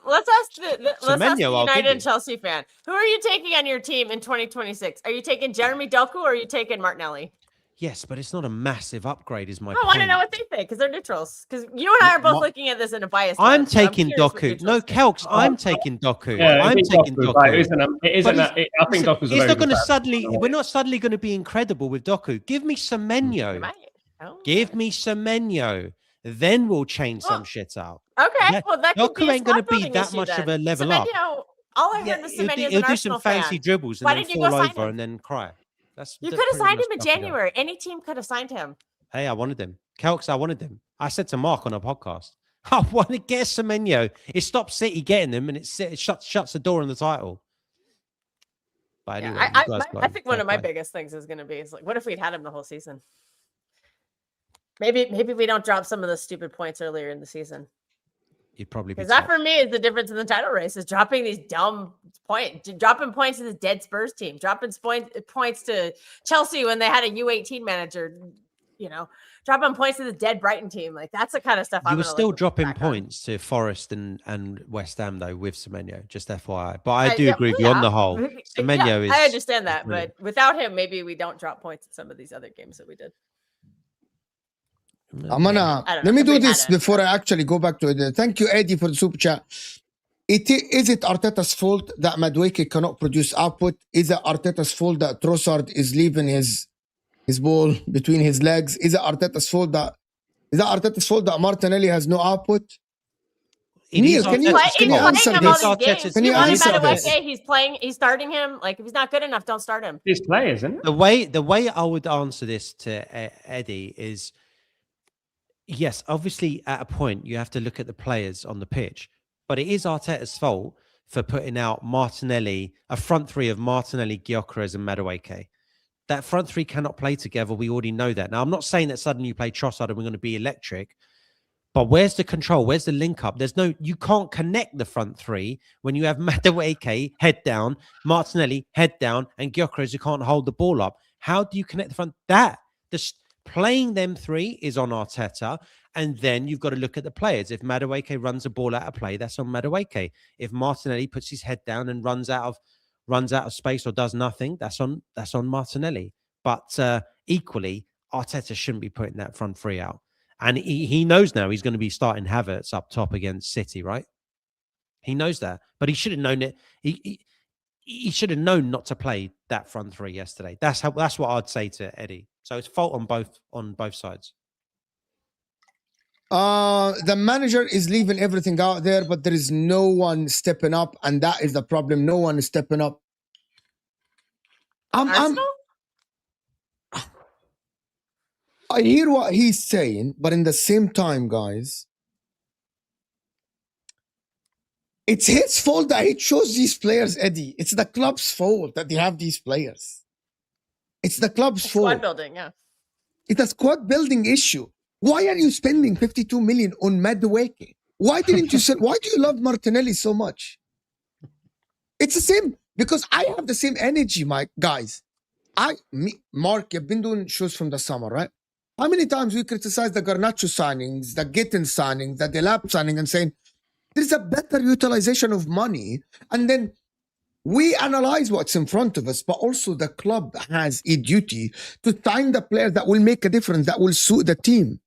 Let's ask the United and Chelsea fan. Who are you taking on your team in 2026? Are you taking Jeremy Doku or are you taking Martinelli? Yes, but it's not a massive upgrade, is my point. I want to know what they think because they're neutrals. Because you and I are both looking at this in a biased way. I'm taking Doku. No, Kelks, I'm taking Doku. Yeah, I'm taking Doku. Right, I think Doku's it's not going to suddenly. We're not suddenly going to be incredible with Doku. Give me Semenyo. Give me Semenyo. Then we'll change some shit out. Okay, well that Doku ain't going to be that much of a level up. All I heard was Semenyo is an Arsenal fan. He'll do some fancy dribbles and then fall over and then cry. You could have signed him in January. Any team could have signed him. Hey, I wanted him. Kelks, I wanted him. I said to Mark on a podcast, I want to get Semenyo. It stops City getting him and it shuts the door on the title. But anyway, I think one of my biggest things is going to be is like, what if we'd had him the whole season? Maybe we don't drop some of the stupid points earlier in the season. You'd probably be because that for me is the difference in the title race is dropping these dumb points, dropping points to the dead Spurs team, dropping points to Chelsea when they had a U18 manager, dropping points to the dead Brighton team. Like that's the kind of stuff. You were still dropping points to Forest and West Ham though with Semenyo, just FYI. But I do agree with you on the whole. Semenyo is. I understand that, but without him, maybe we don't drop points in some of these other games that we did. Let me do this before I actually go back to it. Thank you, Eddie, for the super chat. Is it Arteta's fault that Madueke cannot produce output? Is it Arteta's fault that Trossard is leaving his ball between his legs? Is it Arteta's fault that Martinelli has no output? Neil, can you answer this? Can you answer this? He's starting him. Like if he's not good enough, don't start him. He's playing, isn't it? The way I would answer this to Eddie is. Yes, obviously, at a point, you have to look at the players on the pitch. But it is Arteta's fault for putting out Martinelli, a front three of Martinelli, Gyökeres, and Madueke. That front three cannot play together. We already know that. Now, I'm not saying that suddenly you play Trossard and we're going to be electric. But where's the control? Where's the link up? You can't connect the front three when you have Madueke head down, Martinelli head down, and Gyökeres who can't hold the ball up. How do you connect the front? Playing them three is on Arteta, and then you've got to look at the players. If Madueke runs a ball out of play, that's on Madueke. If Martinelli puts his head down and runs out of space or does nothing, that's on Martinelli. But equally, Arteta shouldn't be putting that front three out, and he knows now he's going to be starting Havertz up top against City, right? He knows that, but he should have known it. He should have known not to play that front three yesterday. That's what I'd say to Eddie. So it's fault on both sides. The manager is leaving everything out there, but there is no one stepping up, and that is the problem. No one is stepping up. I hear what he's saying, but in the same time, guys, It's his fault that he chose these players, Eddie. It's the club's fault that they have these players. It's the club's Squad fault. building, yeah. It's a squad building issue. Why are you spending 52 million on Madueke? Why didn't you sell? Why do you love Martinelli so much? It's the same because I have the same energy, my guys. Mark, you've been doing shows from the summer, right? How many times we criticize the Garnacho signings, the Gitten signings, the Delap signing, and saying there's a better utilization of money, and then we analyze what's in front of us, but also the club has a duty to sign the players that will make a difference, that will suit the team.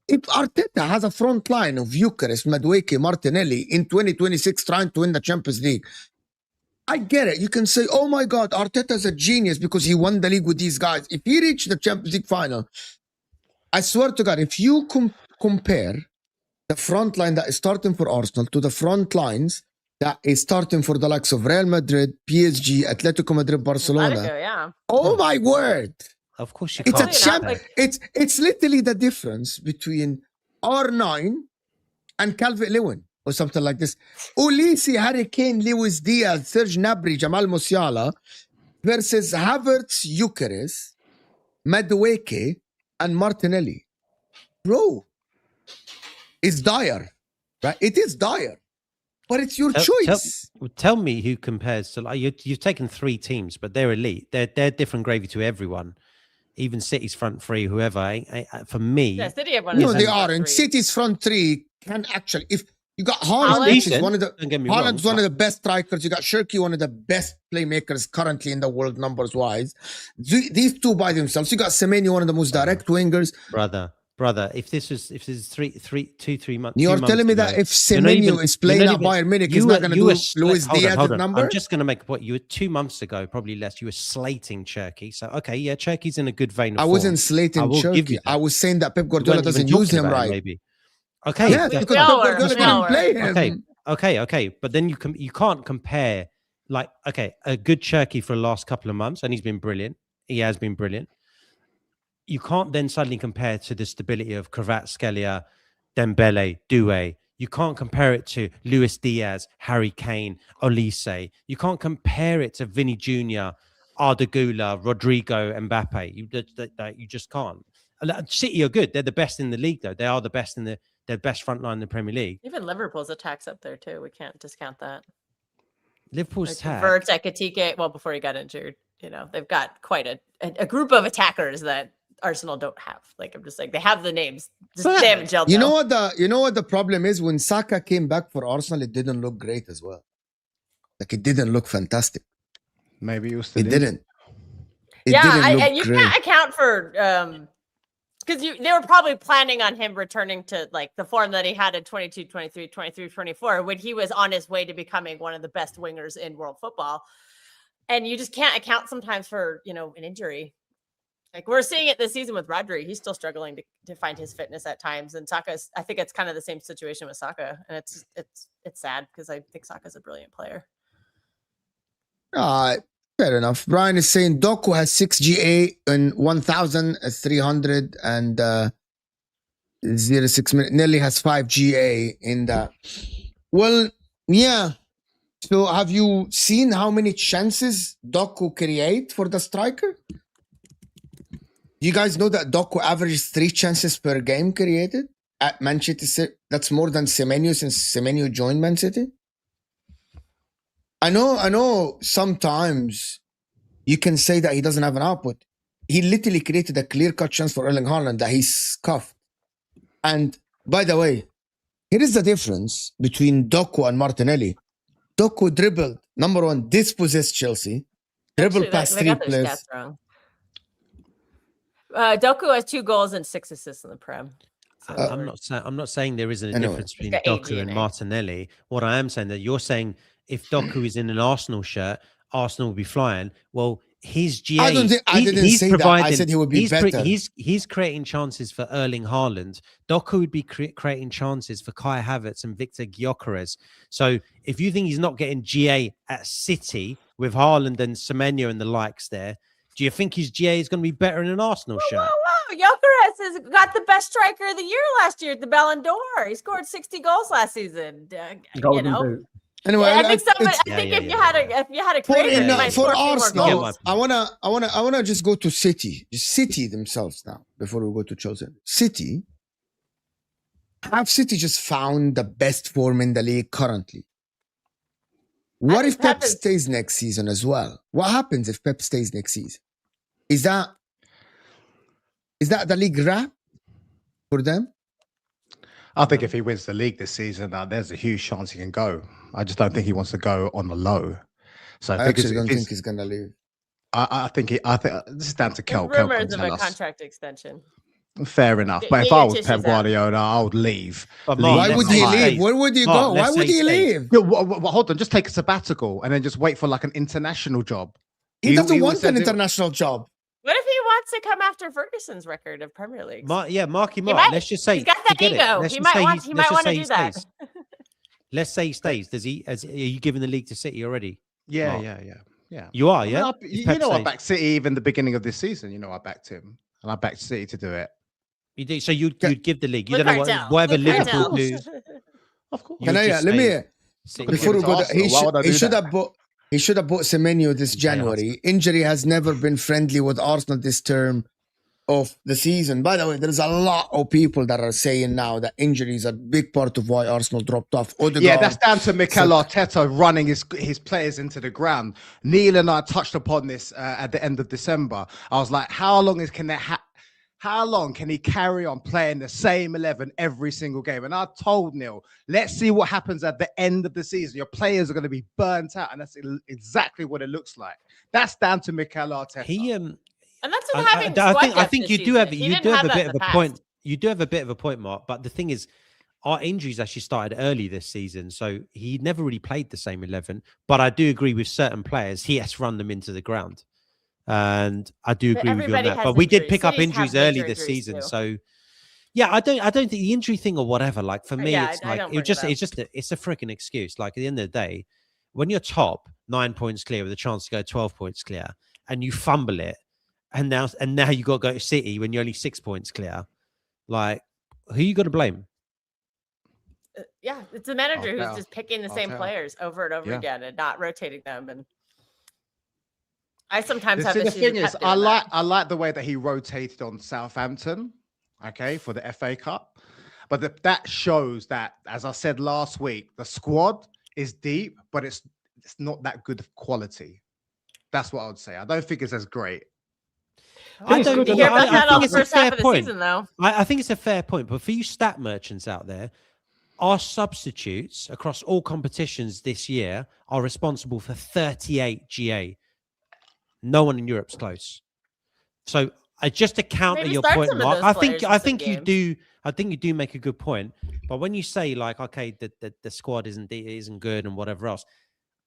If Arteta has a front line of Eucharist, Madueke, Martinelli in 2026 trying to win the Champions League, I get it. You can say, oh my God, Arteta's a genius because he won the league with these guys. If he reached the Champions League final, I swear to God, if you compare the front line that is starting for Arsenal to the front lines that is starting for the likes of Real Madrid, PSG, Atletico Madrid, Barcelona. Atletico, yeah. Oh my word. Of course you It's a can't. Probably champ. not, like- It's literally the difference between R9 and Calvert-Lewin or something like this. Ulisi, Harry Kane, Luis Diaz, Serge Gnabry, Jamal Musiala versus Havertz, Eucharist, Madueke, and Martinelli. Bro, it's dire, right? It is dire, but it's your choice. Tell me who compares to like you've taken 3 teams, but they're elite. They're different gravy to everyone. Even City's front 3, whoever. For me, Yeah, City have one of No, the they best front aren't. threes. City's front 3 can actually, if you got Haaland? Haaland, which is Decent, one of the don't get me wrong, Haaland's one but- of the best strikers. You got Shirky, one of the best playmakers currently in the world, numbers wise. These two by themselves. You got Semenyo, one of the most direct wingers. brother. If this is 2-3 months, You're 2 months telling me ago, that if you're not Semenyo even- is you're playing not at even- Bayern Munich, you he's were- not going to you do were sla- Luis hold on, Diaz's hold on. number. I'm just going to make a point. You were 2 months ago, probably less. You were slating Cherky. So okay, yeah, Cherky's in a good vein of I form. wasn't I slating will give you Shirky. that. I was saying that Pep You Guardiola weren't even doesn't use talking him about right. maybe. Okay, Yes, that's because we all Pep were. Guardiola We all didn't play were. him. Okay. But then you can't compare like a good Cherky for the last couple of months, and he's been brilliant. He has been brilliant. You can't then suddenly compare to the stability of Kvaratskhelia, Dembele, Doué. You can't compare it to Luis Diaz, Harry Kane, Olise. You can't compare it to Vinny Jr., Arda Güler, Rodrigo, Mbappe. You just can't. City are good. They're the best in the league, though. They are the best they're best front line in the Premier League. Even Liverpool's attacks up there too. We can't discount that. Liverpool's Like attack. Verts, Ekitike, well, before he got injured, they've got quite a group of attackers that Arsenal don't have. Like, I'm just like, they have the names. Just, they haven't gelled. You though. know what the problem is? When Saka came back for Arsenal, it didn't look great as well. Like it didn't look fantastic. Maybe it was It didn't. It Yeah, didn't look you great. can't account for because they were probably planning on him returning to like the form that he had in 22, 23, 23, 24 when he was on his way to becoming one of the best wingers in world football. And you just can't account sometimes for, an injury. Like we're seeing it this season with Rodri. He's still struggling to find his fitness at times. And Saka's, I think it's kind of the same situation with Saka. And it's sad because I think Saka's a brilliant player. Fair enough. Brian is saying Doku has 6 GA in 1,306 minutes. Nearly has 5 GA in that. Well, yeah. So have you seen how many chances Doku create for the striker? You guys know that Doku averages 3 chances per game created at Manchester City? That's more than Semenyo since Semenyo joined Man City. I know sometimes you can say that he doesn't have an output. He literally created a clear-cut chance for Erling Haaland that he scuffed. And by the way, here is the difference between Doku and Martinelli. Doku dribbled, number one, dispossessed Chelsea, dribbled past they 3 got their players. stats wrong. Doku has 2 goals and 6 assists in the Prem. So I'm not saying there isn't a I know. difference between He's got Doku and AGNA. Martinelli. What I am saying that you're saying if Doku is in an Arsenal shirt, Arsenal will be flying. Well, his GA. I didn't say that. I said he would be better. He's creating chances for Erling Haaland. Doku would be creating chances for Kai Havertz and Victor Gyökeres. So if you think he's not getting GA at City with Haaland and Semenyo and the likes there, do you think his GA is going to be better in an Arsenal shirt? Whoa. Gyökeres has got the best striker of the year last year at the Ballon d'Or. He scored 60 goals last season. Golden boot. Anyway, I think somebody. it's- I think Yeah, if yeah, you had a for, creator, in, you might for score a few more Arsenal, goals. I wanna just go to City. Just City themselves now before we go to Chelsea. City. Have City just found the best form in the league currently? What think if Pep Pep is- stays next season as well? What happens if Pep stays next season? Is that the league wrap for them? I think if he wins the league this season, there's a huge chance he can go. I just don't think he wants to go on the low. So I actually don't think he's gonna leave. I think this is down to There's Kel. Kel can rumors of tell a us. contract extension. Fair enough. Get- But get if your I was tissues Pep out. Guardiola, I would leave. But Leave Mark, Why let's would say he he leave? stays. Where would he Mark, go? Why let's would say he he stays. leave? No, hold on, just take a sabbatical and then just wait for like an international job. He doesn't was want said an it- international job. What if he wants to come after Ferguson's record of Premier Leagues? Marky He Mark. might. Let's just say He's got that forget it. ego. Let's He just might say want. he's- He let's might just want to say do he that. stays. Let's say he stays. Does he? Are you giving the league to City already? Yeah, Mark. yeah. You are, I mean, yeah. I backed City even the beginning of this season. You know, I backed him and I backed City to do it. You do. So you'd give the league. You Look don't know Cartel. whatever Look Liverpool Cartel. do. Of course. You Can I? just Let me. stay City. Before we give it go, to Arsenal. Why would I he do should that? have bought. He should have bought Semenyo this January. Injury has never been friendly with Arsenal this term of the season. By the way, there's a lot of people that are saying now that injuries are a big part of why Arsenal dropped off. Odegaard, Yeah, that's down to Mikel Arteta running his players into the ground. Neil and I touched upon this at the end of December. I was like, how long can he carry on playing the same 11 every single game? And I told Neil, let's see what happens at the end of the season. Your players are going to be burnt out, and that's exactly what it looks like. That's down to Mikel Arteta. And that's what having squad I depth think this you do season. have He you didn't do have a that bit in of the a past. point. You do have a bit of a point, Mark. But the thing is, our injuries actually started early this season, so he never really played the same 11. But I do agree with certain players; he has run them into the ground, and I do But agree with you on everybody that. has But we did injuries. pick up Cities have injuries early major this injuries season, too. so yeah, I don't think the injury thing or whatever. Like for me, Yeah, it's I like don't it bring just it up. it's a freaking excuse. Like at the end of the day, when you're top 9 points clear with a chance to go 12 points clear, and you fumble it. And now you got to go to City when you're only 6 points clear. Like, who you got to blame? Yeah, it's the manager who's tell. just picking the I'll same tell. players over and over Yeah. again and not rotating them. And I sometimes The have issues thing with is, Pep doing that. I like the way that he rotated on Southampton, okay, for the FA Cup. But that shows that, as I said last week, the squad is deep, but it's not that good of quality. That's what I would say. I don't think it's as great. I It's don't good You to hear know. about that think all the it's a first half fair of the point. season, though. I think it's a fair point. But for you stat merchants out there, our substitutes across all competitions this year are responsible for 38 GA. No one in Europe's close. So just to counter Maybe your start point, some of Mark, those I players in some you games. do. I think you do make a good point. But when you say like, okay, the squad isn't good and whatever else,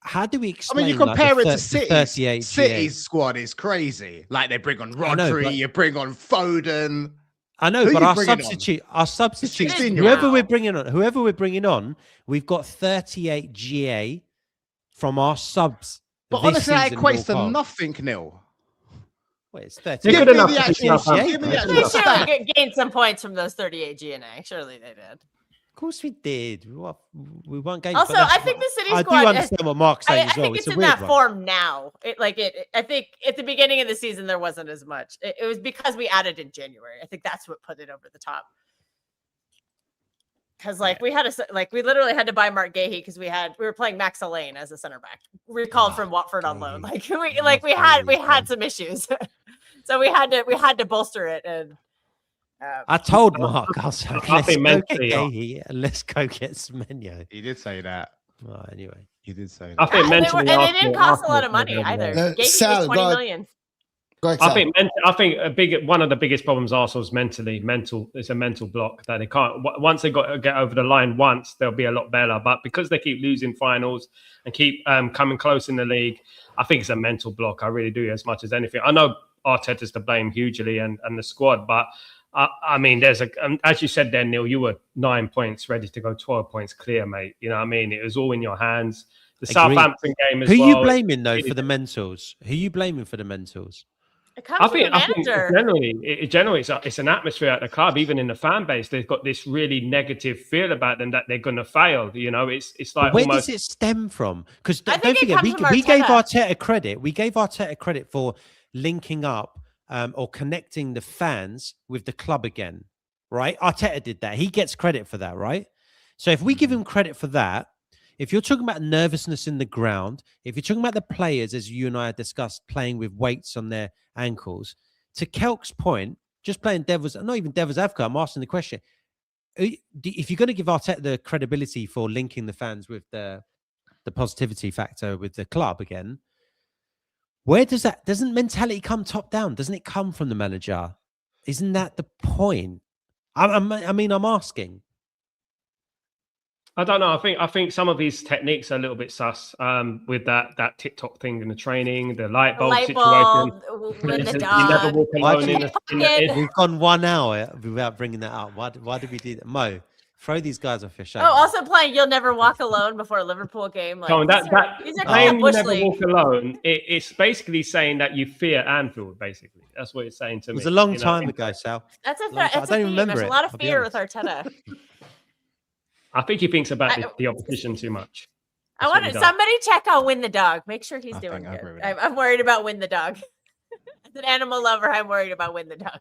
how do we I explain? mean, you like, the compare it to the City's. 38 GA? City's squad is crazy. Like they bring on I know, Rodri, but- you bring on Foden. I know, Who but you our bringing on? substitute, 16-year-old. whoever we're bringing on, we've got 38 GA from our subs. But this honestly, that season equates to ballpark. nothing, Neil. Wait, it's They're 38. good Give me enough the to actual- beat Southampton. give me the They're actual good They enough. stat. surely gained some points from those 38 GNA. Surely they did. Of course we did. We weren't game. Also, I think the City I squad. do understand what Mark's saying I as well. think it's a in weird that one. form now. I think at the beginning of the season there wasn't as much. It was because we added in January. I think that's what put it over the top. Because we literally had to buy Mark Gahey because we were playing Max Allane as a center back, recalled from Watford on loan. Gahey. We had some issues, so we had to bolster it. And I told Mark, I was like, I let's think go mentally, get Gahey and let's go get Semenyo. He did say that. Well, anyway. He did say I that. think they mentally, and they didn't cost a lot of Arsenal- money either. Gahey Sal, was 20 go ahead. million. Go ahead, I Sal. think one of the biggest problems Arsenal's mental. It's a mental block that they can't. Once they get over the line once, they'll be a lot better. But because they keep losing finals and keep coming close in the league, I think it's a mental block. I really do, as much as anything. I know Arteta's to blame hugely and the squad, but I mean, there's as you said there, Neil, you were 9 points ready to go 12 points clear, mate. You know what I mean? It was all in your hands. The Agreed. Southampton game as Who well. you blaming though for the mentals? Who you blaming for the mentals? It comes I from the think manager. generally it's an atmosphere at the club, even in the fan base. They've got this really negative feel about them that they're going to fail. You know, it's like Where almost. does it stem from? Because I don't think it forget, comes from we gave Arteta. Arteta credit. We gave Arteta credit for linking up or connecting the fans with the club again, right? Arteta did that. He gets credit for that, right? So if we give him credit for that, if you're talking about nervousness in the ground, if you're talking about the players, as you and I had discussed, playing with weights on their ankles, to Kelk's point, just playing not even devil's advocate, I'm asking the question. If you're going to give Arteta the credibility for linking the fans with the positivity factor with the club again, where doesn't mentality come top down? Doesn't it come from the manager? Isn't that the point? I'm asking. I don't know. I think some of his techniques are a little bit sus with that TikTok thing in the training, the light bulb situation. With the You dog. never walk alone in the We've gone 1 hour without bringing that up. Why did we do that? Mo, throw these guys off your show. Oh, also playing "You'll Never Walk Alone" before a Liverpool game. Like, Colin, these are playing Bush never League. walk alone. It's basically saying that you fear Anfield. Basically, that's what it's saying to me. It was a long time ago, Sal. That's a Long time. that's I a don't even theme. remember There's it, a lot of I'll be fear with honest. Arteta. I think he thinks about the opposition too much. I want somebody check on Win the Dog. Make sure he's I doing think I agree good. with that. I'm worried about Win the Dog. As an animal lover, I'm worried about Win the Dog.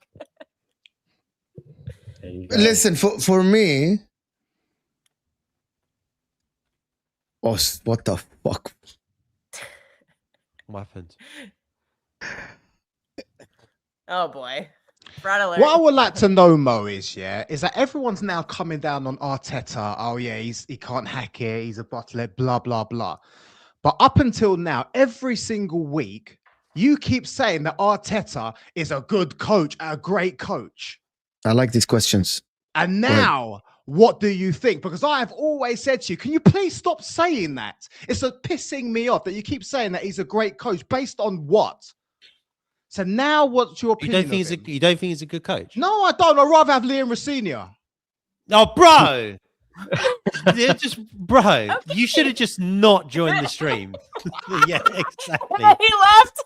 There you go. Listen, for me, what the fuck? What happened? Oh boy. Fraud alert. What I would like to know, Mo, is that everyone's now coming down on Arteta. Oh yeah, he can't hack it. He's a bottleneck. Blah blah blah. But up until now, every single week, you keep saying that Arteta is a good coach, a great coach. I like these questions. And now, what do you think? Because I have always said to you, can you please stop saying that? It's pissing me off that you keep saying that he's a great coach. Based on what? So now, what's your opinion? You don't think he's a good coach? No, I don't. I'd rather have Liam Rossini. Oh, bro. Bro, you should have just not joined the stream. Yeah, exactly. He left.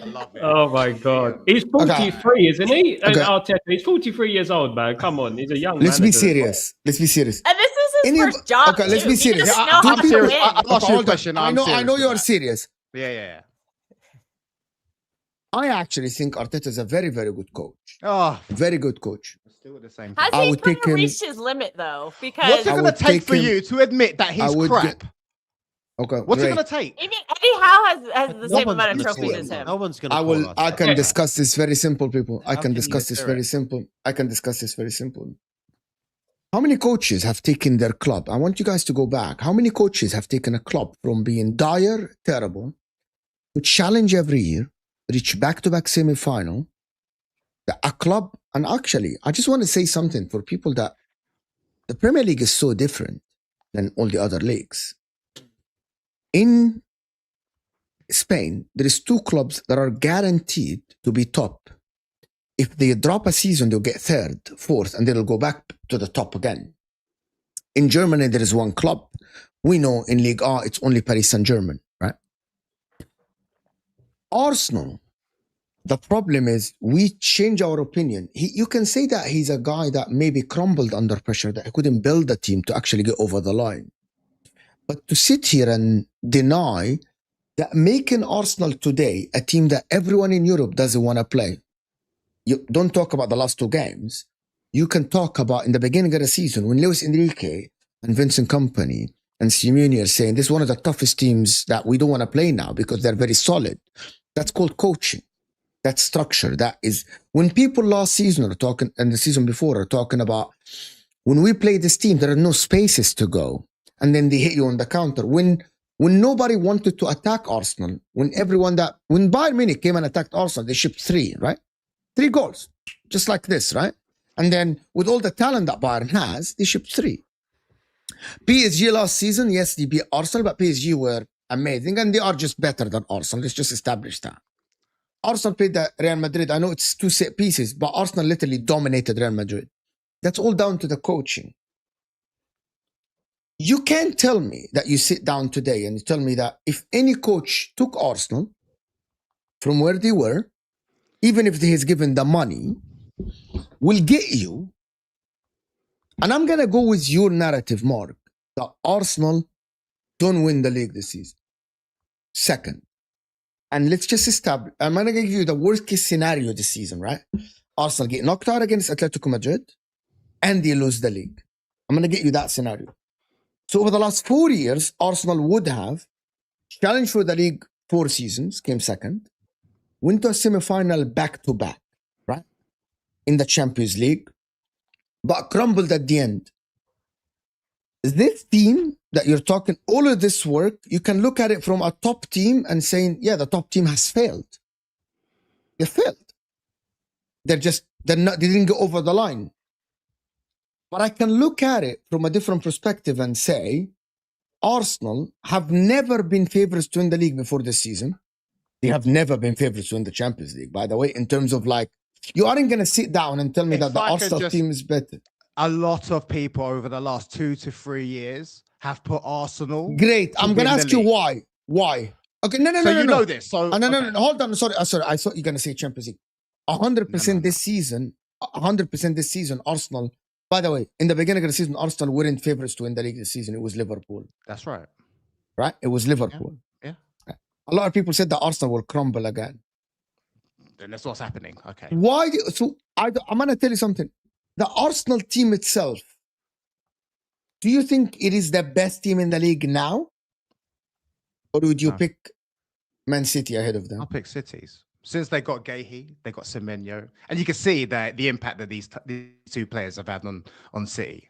I love it. Oh my God, he's 43, isn't he? Arteta, he's 43 years old, man. Come on, he's a young. Let's be serious. Let's be serious. And this is his first job. Okay, let's too. be He serious. doesn't Yeah, know how I'm to serious. win. I asked you a Hold on. question. I know you are serious. Yeah. I actually think Arteta is a very, very good coach. Oh, Very good coach. still the same. Has I he would kind take of him- reached his limit though? Because What's it I going to would take take for him- you to admit that he's would crap? Okay. What's it great. going to take? even Eddie Howe has the No same one's amount of gonna trophies call as him. him. No one's going to I can Arteta. discuss this very simple, people. I How can can discuss you this do very it? simple. I can discuss this very simple. How many coaches have taken their club? I want you guys to go back. How many coaches have taken a club from being dire, terrible, to challenge every year, reach back-to-back semi-final, a club? And actually, I just want to say something for people that the Premier League is so different than all the other leagues. In Spain, there is 2 clubs that are guaranteed to be top. If they drop a season, they'll get 3rd, 4th, and they'll go back to the top again. In Germany, there is 1 club. We know in Ligue A, it's only Paris Saint-Germain, right? Arsenal, the problem is we change our opinion. You can say that he's a guy that maybe crumbled under pressure, that he couldn't build a team to actually get over the line. But to sit here and deny that making Arsenal today a team that everyone in Europe doesn't want to play. You don't talk about the last 2 games. You can talk about in the beginning of the season when Luis Enrique and Vincent Kompany and Simeone are saying this is one of the toughest teams that we don't want to play now because they're very solid. That's called coaching. That's structure. That is when people last season are talking and the season before are talking about when we play this team, there are no spaces to go. And then they hit you on the counter. When nobody wanted to attack Arsenal, when Bayern Munich came and attacked Arsenal, they shipped 3, right? 3 goals, just like this, right? And then with all the talent that Bayern has, they shipped 3. PSG last season, yes, they beat Arsenal, but PSG were amazing and they are just better than Arsenal. Let's just establish that. Arsenal played the Real Madrid. I know it's 2 set pieces, but Arsenal literally dominated Real Madrid. That's all down to the coaching. You can't tell me that you sit down today and you tell me that if any coach took Arsenal from where they were even if he's given the money, will get you. And I'm going to go with your narrative, Mark, that Arsenal don't win the league this season. Second, and let's just establish, I'm going to give you the worst case scenario this season, right? Arsenal get knocked out against Atlético Madrid and they lose the league. I'm going to get you that scenario. So over the last 4 years, Arsenal would have challenged for the league 4 seasons, came second, went to a semi-final back-to-back, right? In the Champions League, but crumbled at the end. This team that you're talking, all of this work, you can look at it from a top team and saying, yeah, the top team has failed. They failed. They didn't go over the line. But I can look at it from a different perspective and say, Arsenal have never been favorites to win the league before this season. They have never been favorites to win the Champions League, by the way, in terms of like, you aren't going to sit down and tell me that the Arsenal team is better. A lot of people over the last 2 to 3 years have put Arsenal. Great. I'm going to ask you why. Why? Okay, no. So you know this. So no. Hold on. Sorry. I thought you were going to say Champions League. 100% this season. 100% this season. Arsenal. By the way, in the beginning of the season, Arsenal weren't favorites to win the league this season. It was Liverpool. That's right. Right? It was Liverpool. Yeah. A lot of people said that Arsenal will crumble again. Then that's what's happening. Okay. Why? So I'm going to tell you something. The Arsenal team itself, do you think it is the best team in the league now? Or would you pick Man City ahead of them? I'll pick Cities. Since they got Gahey, they got Semenyo. And you can see that the impact that these 2 players have had on City.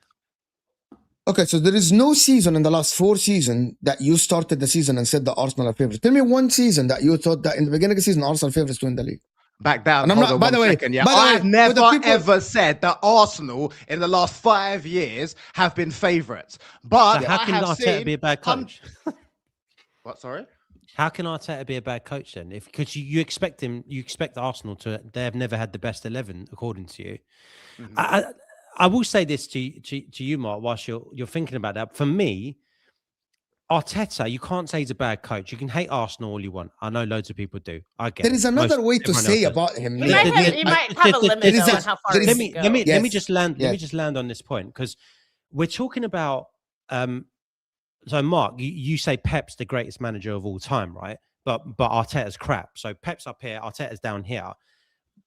Okay, so there is no season in the last 4 seasons that you started the season and said that Arsenal are favorites. Tell me one season that you thought that in the beginning of the season, Arsenal favorites to win the league. Back down. And I'm not, by the way, I've never ever said that Arsenal in the last 5 years have been favourites. But so how can Arteta be a bad coach? What? Sorry. How can Arteta be a bad coach then? Because you expect Arsenal to, they have never had the best 11 according to you. Mm-hmm. I will say this to you, Mark, whilst you're thinking about that. For me, Arteta, you can't say he's a bad coach. You can hate Arsenal all you want. I know loads of people do. I get there is another way to say about him. You might have a limit on how far let me just land on this point, because we're talking about so Mark, you say Pep's the greatest manager of all time, right? But Arteta's crap. So Pep's up here, Arteta's down here.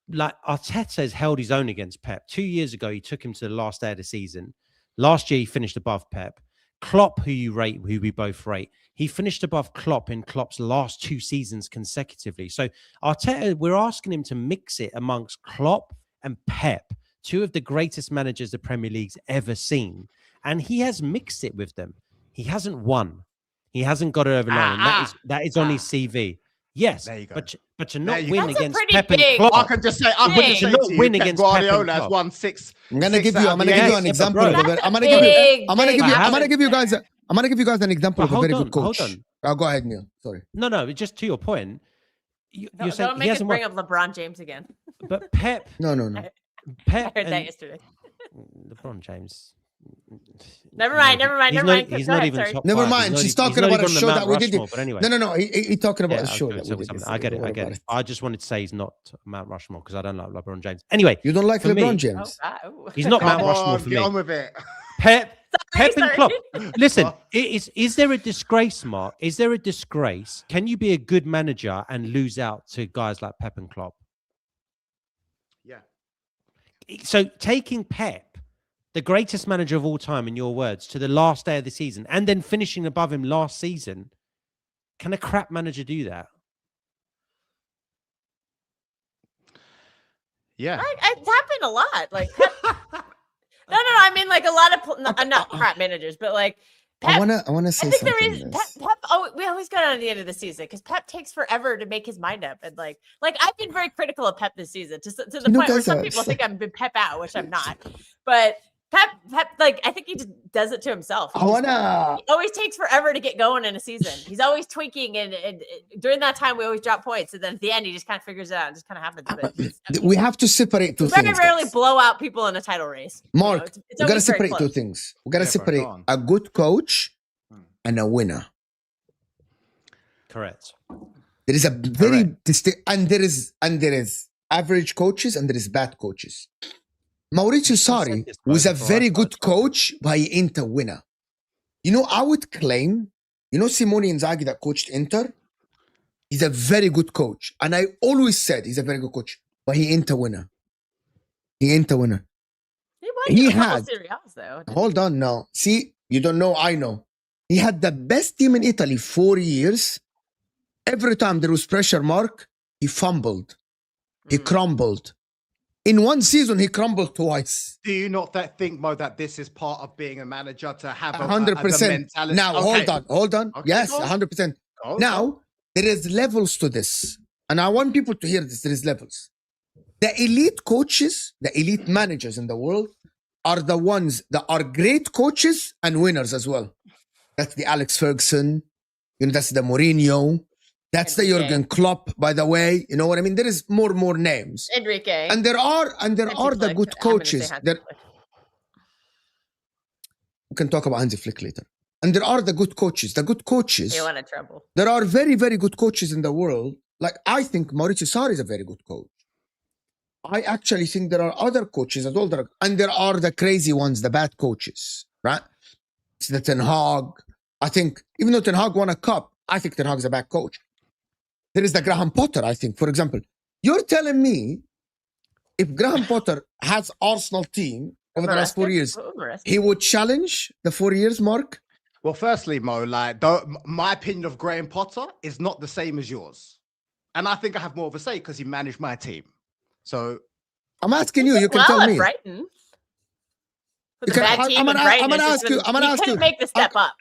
Like Arteta has held his own against Pep. 2 years ago, he took him to the last day of the season. Last year, he finished above Pep. Klopp, who we both rate, he finished above Klopp in Klopp's last 2 seasons consecutively. So Arteta, we're asking him to mix it amongst Klopp and Pep, 2 of the greatest managers the Premier League's ever seen. And he has mixed it with them. He hasn't won. He hasn't got it over line. That is on his CV. Yes, there you go. But to not win That's against pretty Pep and big. Klopp. I can just say, I'm going to not say win Pep against Pep and Guardiola has Klopp. won 6. I'm gonna give you an example of it. I'm gonna give you guys an example of a very good coach. Hold on. I'll go ahead, Neil. Sorry. No, just to your point. You're saying don't make us bring up LeBron James again. But Pep. No. Pep. I heard that yesterday. LeBron James. Never mind. He's not even top 5. Never mind. She's talking about a show that we did. But anyway. No. He's talking about a show that we did. I get it. I just wanted to say he's not Mount Rushmore because I don't like LeBron James. Anyway, you don't like LeBron James. He's not Mount Rushmore for me. Get on with it. Pep and Klopp. Listen, is there a disgrace, Mark? Is there a disgrace? Can you be a good manager and lose out to guys like Pep and Klopp? Yeah. So taking Pep, the greatest manager of all time, in your words, to the last day of the season, and then finishing above him last season, can a crap manager do that? Yeah. It's happened a lot. Like, Pep, no. I mean, like a lot of not crap managers, but like Pep, I wanna say something. There is Pep. Oh, we always got on the end of the season because Pep takes forever to make his mind up, and like I've been very critical of Pep this season to the point where some people think I'm been Pep out, which I'm not, but. Pep, like I think he just does it to himself. He always takes forever to get going in a season. He's always tweaking, and during that time we always drop points, and then at the end he just kind of figures it out. It just kind of happens. But we have to separate 2 things. Very rarely blow out people in a title race. Mark, it's we gotta separate close. 2 things. We gotta separate a good coach and a winner. Correct. There is a very distinct, and there is average coaches and there is bad coaches. Maurizio Sarri this, was a before I very start good talking. coach, but he ain't a winner. You know, I would claim, you know, Simone Inzaghi that coached Inter, he's a very good coach. And I always said he's a very good coach, but he ain't a winner. He ain't a winner. He He won a couple had- Serie A's, though. didn't Hold on now. See, you don't know, I know. He had the best team in Italy 4 years. Every time there was pressure mark, he fumbled. He Mm. crumbled. In one season, he crumbled twice. Do you not think, Mo, that this is part of being a manager to have a 100%. mentality? Now, Okay. hold on. Okay, Yes, go on. 100%. Go, Now, go. there is levels to this. And I want people to hear this. There is levels. The elite coaches, the elite managers in the world are the ones that are great coaches and winners as well. That's the Alex Ferguson. You know, that's the Mourinho. That's the Enrique. Jurgen Klopp, by the way. You know what I mean? There is more names. Enrique. And there are Hansi the Flick. good I'm gonna say coaches. Hansi There, Flick. we can talk about Hansi Flick later. And there are the good coaches. The good coaches. He won a treble. There are very, very good coaches in the world. Like, I think Maurizio Sarri is a very good coach. I actually think there are other coaches as well. And there are the crazy ones, the bad coaches, right? It's the Ten Hag. I think, even though Ten Hag won a cup, I think Ten Hag is a bad coach. There is the Graham Potter, I think, for example. You're telling me if Graham Potter has Arsenal team over the last 4 years, he would challenge the 4 years mark? Well, firstly, Mo, my opinion of Graham Potter is not the same as yours. And I think I have more of a say because he managed my team. So I'm asking you, you can tell me. Brighton. With You a can- bad I'm team gonna- in Brighton, I'm gonna it's ask just you- been- I'm gonna he ask couldn't you- make the step up.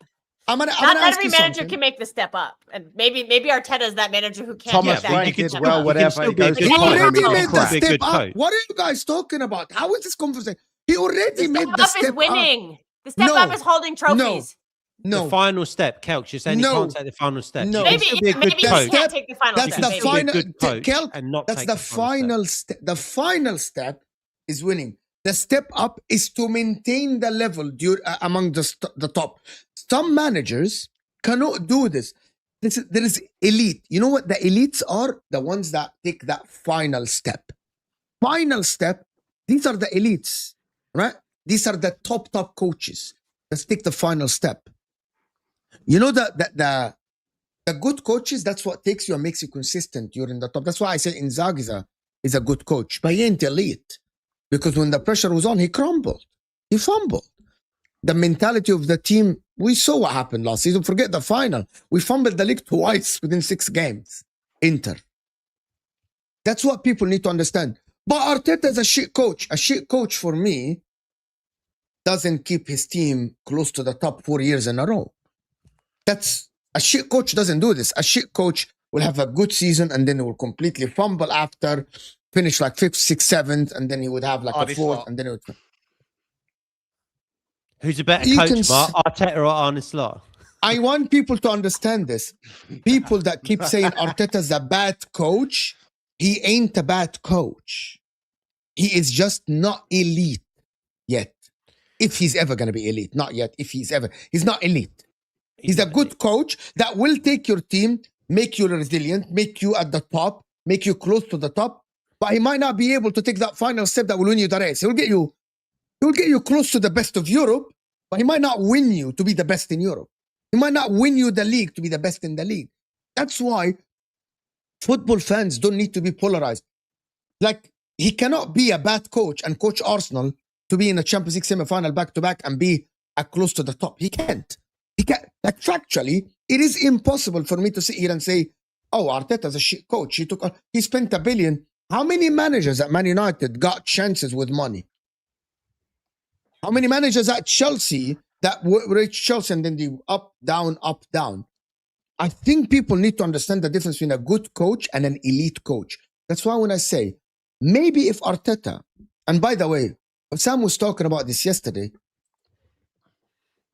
I'm gonna Not ask every you manager something. can make the step up, and maybe Arteta is that manager who can't. Thomas make that Frank big did step well, up. whatever. still He be a goes good to He coach. already Tottenham, made he's the crap. Be a step good up. coach. What are you guys talking about? How is this conversation? He The already made step the up step is up. winning. The step No. up is holding trophies. The No, final step, Kelch, you're saying No. you can't take the final step. No. You can Maybe still be a good maybe he coach. can't take the final that's step. the maybe. Still be a final. good coach Kelp, and not that's take the the final step. final step. The final step is winning. The step up is to maintain the level among the top. Some managers cannot do this. There is elite. You know what the elites are? The ones that take that final step. Final step. These are the elites, right? These are the top coaches. Let's take the final step. You know the good coaches, that's what takes you and makes you consistent. You're in the top. That's why I say Inzaghi is a good coach, but he ain't elite. Because when the pressure was on, he crumbled. He fumbled. The mentality of the team, we saw what happened last season. Forget the final. We fumbled the league twice within 6 games. Inter. That's what people need to understand. But Arteta is a shit coach. A shit coach for me doesn't keep his team close to the top 4 years in a row. That's a shit coach doesn't do this. A shit coach will have a good season and then he will completely fumble after, finish like 5th, 6th, 7th, and then he would have like a 4th, and then it would. Who's a better You coach, can Mark? Arteta or Arne Slot? I want people to understand this. People that keep saying Arteta's a bad coach, he ain't a bad coach. He is just not elite yet. If he's ever going to be elite. Not yet. If he's ever. He's not elite. He's a good coach that will take your team, make you resilient, make you at the top, make you close to the top. But he might not be able to take that final step that will win you the race. He will get you close to the best of Europe, but he might not win you to be the best in Europe. He might not win you the league to be the best in the league. That's why football fans don't need to be polarized. Like, he cannot be a bad coach and coach Arsenal to be in the Champions League semi-final back-to-back and be close to the top. He can't. He can't. Like, factually, it is impossible for me to sit here and say, oh, Arteta's a shit coach. He spent $1 billion. How many managers at Man United got chances with money? How many managers at Chelsea that reached Chelsea and then they up, down, up, down? I think people need to understand the difference between a good coach and an elite coach. That's why when I say, maybe if Arteta, and by the way, Sam was talking about this yesterday,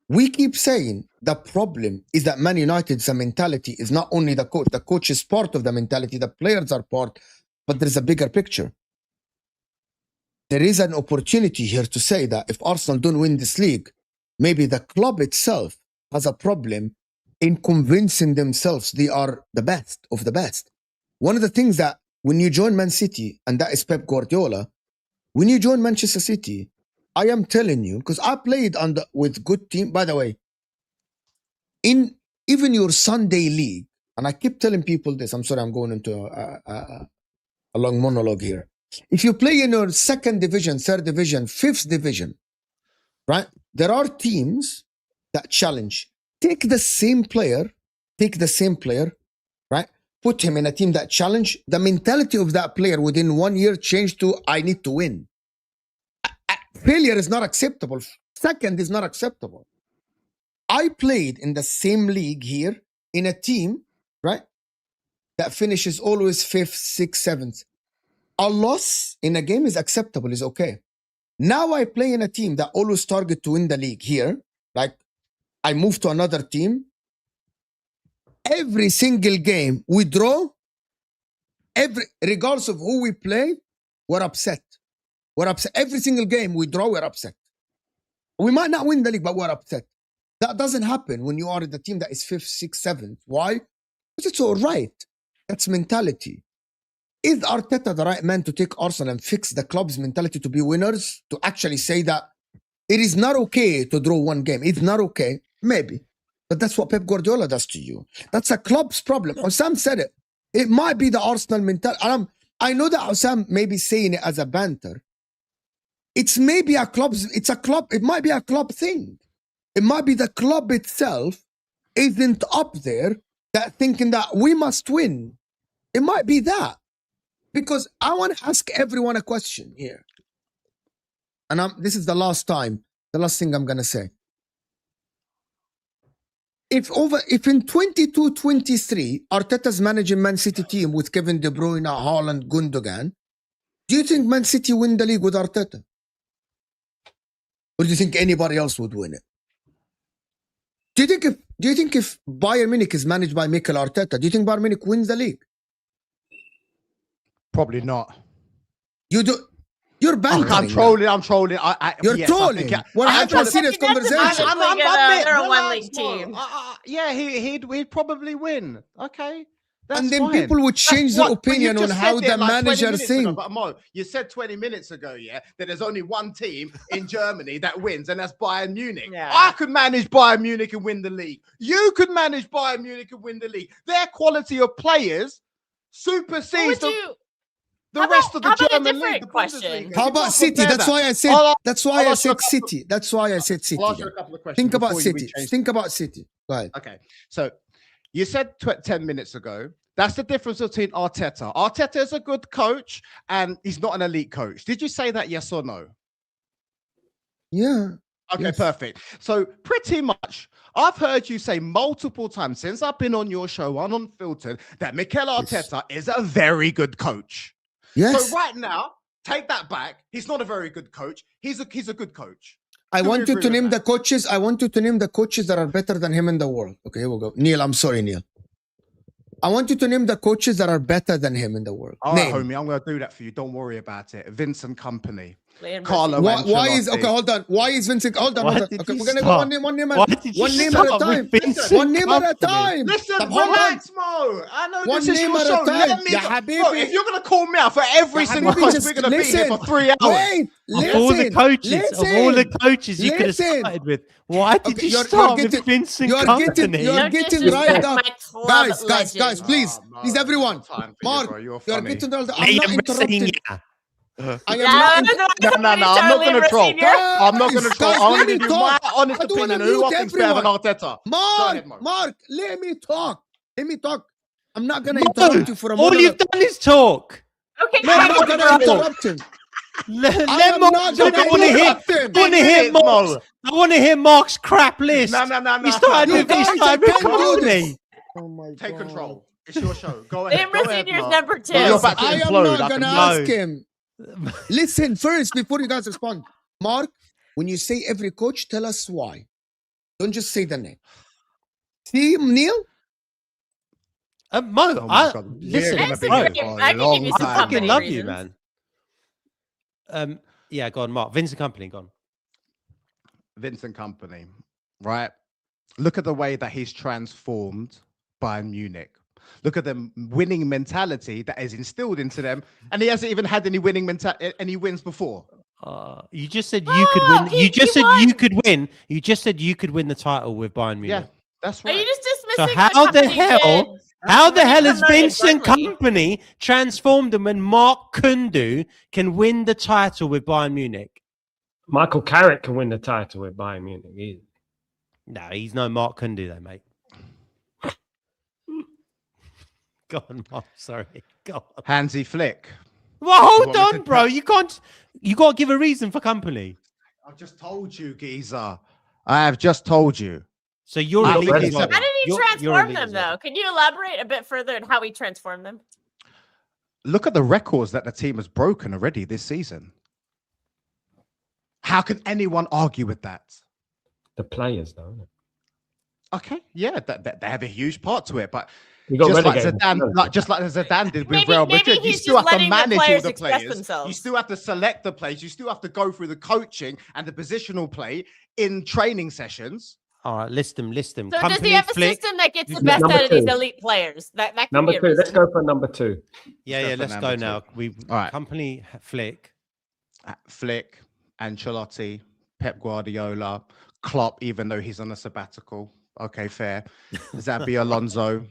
we keep saying the problem is that Man United's mentality is not only the coach. The coach is part of the mentality. The players are part, but there's a bigger picture. There is an opportunity here to say that if Arsenal don't win this league, maybe the club itself has a problem in convincing themselves they are the best of the best. One of the things that when you join Man City, and that is Pep Guardiola, when you join Manchester City, I am telling you, because I played with good team, by the way, in even your Sunday league, and I keep telling people this, I'm sorry, I'm going into a long monologue here. If you play in your second division, third division, fifth division, right? There are teams that challenge. Take the same player, right? Put him in a team that challenge. The mentality of that player within 1 year changed to, I need to win. Failure is not acceptable. Second is not acceptable. I played in the same league here in a team, right, that finishes always fifth, sixth, seventh. A loss in a game is acceptable, is okay. Now I play in a team that always target to win the league here. Like, I move to another team. Every single game we draw, regardless of who we play, we're upset. We're upset. Every single game we draw, we're upset. We might not win the league, but we're upset. That doesn't happen when you are in the team that is fifth, sixth, seventh. Why? Because it's all right. That's mentality. Is Arteta the right man to take Arsenal and fix the club's mentality to be winners? To actually say that it is not okay to draw one game. It's not okay. Maybe. But that's what Pep Guardiola does to you. That's a club's problem. Osam said it. It might be the Arsenal mentality. I know that Osam may be saying it as a banter. It's maybe a club's, it's a club, it might be a club thing. It might be the club itself isn't up there that thinking that we must win. It might be that. Because I want to ask everyone a question here. And this is the last thing I'm going to say. If in 22-23, Arteta's managing Man City team with Kevin De Bruyne, Haaland, Gundogan, do you think Man City win the league with Arteta? Or do you think anybody else would win it? Do you think if Bayern Munich is managed by Mikel Arteta, do you think Bayern Munich wins the league? Probably not. You do. You're bantering. I'm trolling. You're yes, trolling. We're having a serious conversation. They're a one-league team. Yeah, he'd probably win. Okay. That's and then fine. people would change their opinion on how the manager 20 thinks. But Mo, you said 20 minutes ago, yeah, that there's only one team in Germany that wins, and that's Bayern Munich. Yeah. I could manage Bayern Munich and win the league. You could manage Bayern Munich and win the league. Their quality of players supersedes the rest of the German league. The Bundesliga. How about City? That's why I said City. That's why I said City. I'll ask you a couple of questions. Think about City. Think about City. Go ahead. Okay. So you said 10 minutes ago, that's the difference between Arteta. Arteta is a good coach and he's not an elite coach. Did you say that, yes or no? Yeah. Okay, yes. Perfect. So pretty much, I've heard you say multiple times since I've been on your show, Unfiltered, that Mikel Arteta is a very good coach. Yes. So right now, take that back. He's not a very good coach. He's a good coach. I want you to name the coaches. I want you to name the coaches that are better than him in the world. Okay, here we go. Neil, I'm sorry, Neil. I want you to name the coaches that are better than him in the world. All right, homie, I'm going to do that for you. Don't worry about it. Vincent Company. Carlo. Why is okay? Hold on. Why is Vincent? Hold on. Okay, we're gonna go one name at a time. One name at a time. Listen, relax, Mo. I know one this is name your at show. a time. Bro, if you're gonna call me out for every single coach, we're gonna be here for 3 hours. Wait, of all the coaches you could have started with, why did you start with Vincent Company? You're getting right up, guys. Please, everyone. Mark, you're getting right up. I'm not interrupting. No, I'm not going to troll. I'm not going to troll. I'm going to give you my honest opinion on who I think's better than Arteta. Mark, let me talk. I'm not going to interrupt you for a moment. All you've done is talk. Okay, I'm not going to interrupt him. I want to hear Mark's crap list. No. He started with Company. Oh my God. Take control. It's your show. Go ahead. Senior's number 2. You're about to I am implode. not going to ask him. Listen first before you guys respond. Mark, when you say every coach, tell us why. Don't just say the name. See, Neil? Mo, listen, I fucking love you, man. Yeah, go on, Mark. Vincent Company, go on. Vincent Company, right? Look at the way that he's transformed Bayern Munich. Look at the winning mentality that is instilled into them, and he hasn't even had any any wins before. You just said you could win. he- You just he said won. you could win. You just said you could win the title with Bayern Munich. Yeah, that's Are you right. just So dismissing how what the Company hell? did How the when he hell has promoted Vincent Burnley? Company transformed them when Mark Kundu can win the title with Bayern Munich? Michael Carrick can win the title with Bayern Munich. Easy. No, he's no Mark Kundu though, mate. Go on, Mark. Sorry. Go on. Hansi Flick. Well, You hold want me on, to bro. tell- You can't. You got to give a reason for Company. I've just told you, geezer. I have just told you. So you're I elite think as he's well. a- How did he You're transform elite them, as well. though? Can you elaborate a bit further on how he transformed them? Look at the records that the team has broken already this season. How can anyone argue with that? The players, though. Isn't it? Okay, yeah, they have a huge part to it, but You got just like relegated. Zidane, just like Zidane did with Maybe- Real maybe Madrid, you he's still just have to letting the manage all players the express players. themselves. You still have to select the players. You still have to go through the coaching and the positional play in training sessions. All right, list them. So Company, does he have a Flick. system that gets the Who's best number out of these two? elite players? That could Number be a 2. Let's reason. go for number 2. Yeah, Go yeah. for Let's number go two. now. All right. Company, Flick. Flick, Ancelotti, Pep Guardiola, Klopp, even though he's on a sabbatical. Okay, fair. Xabi Alonso,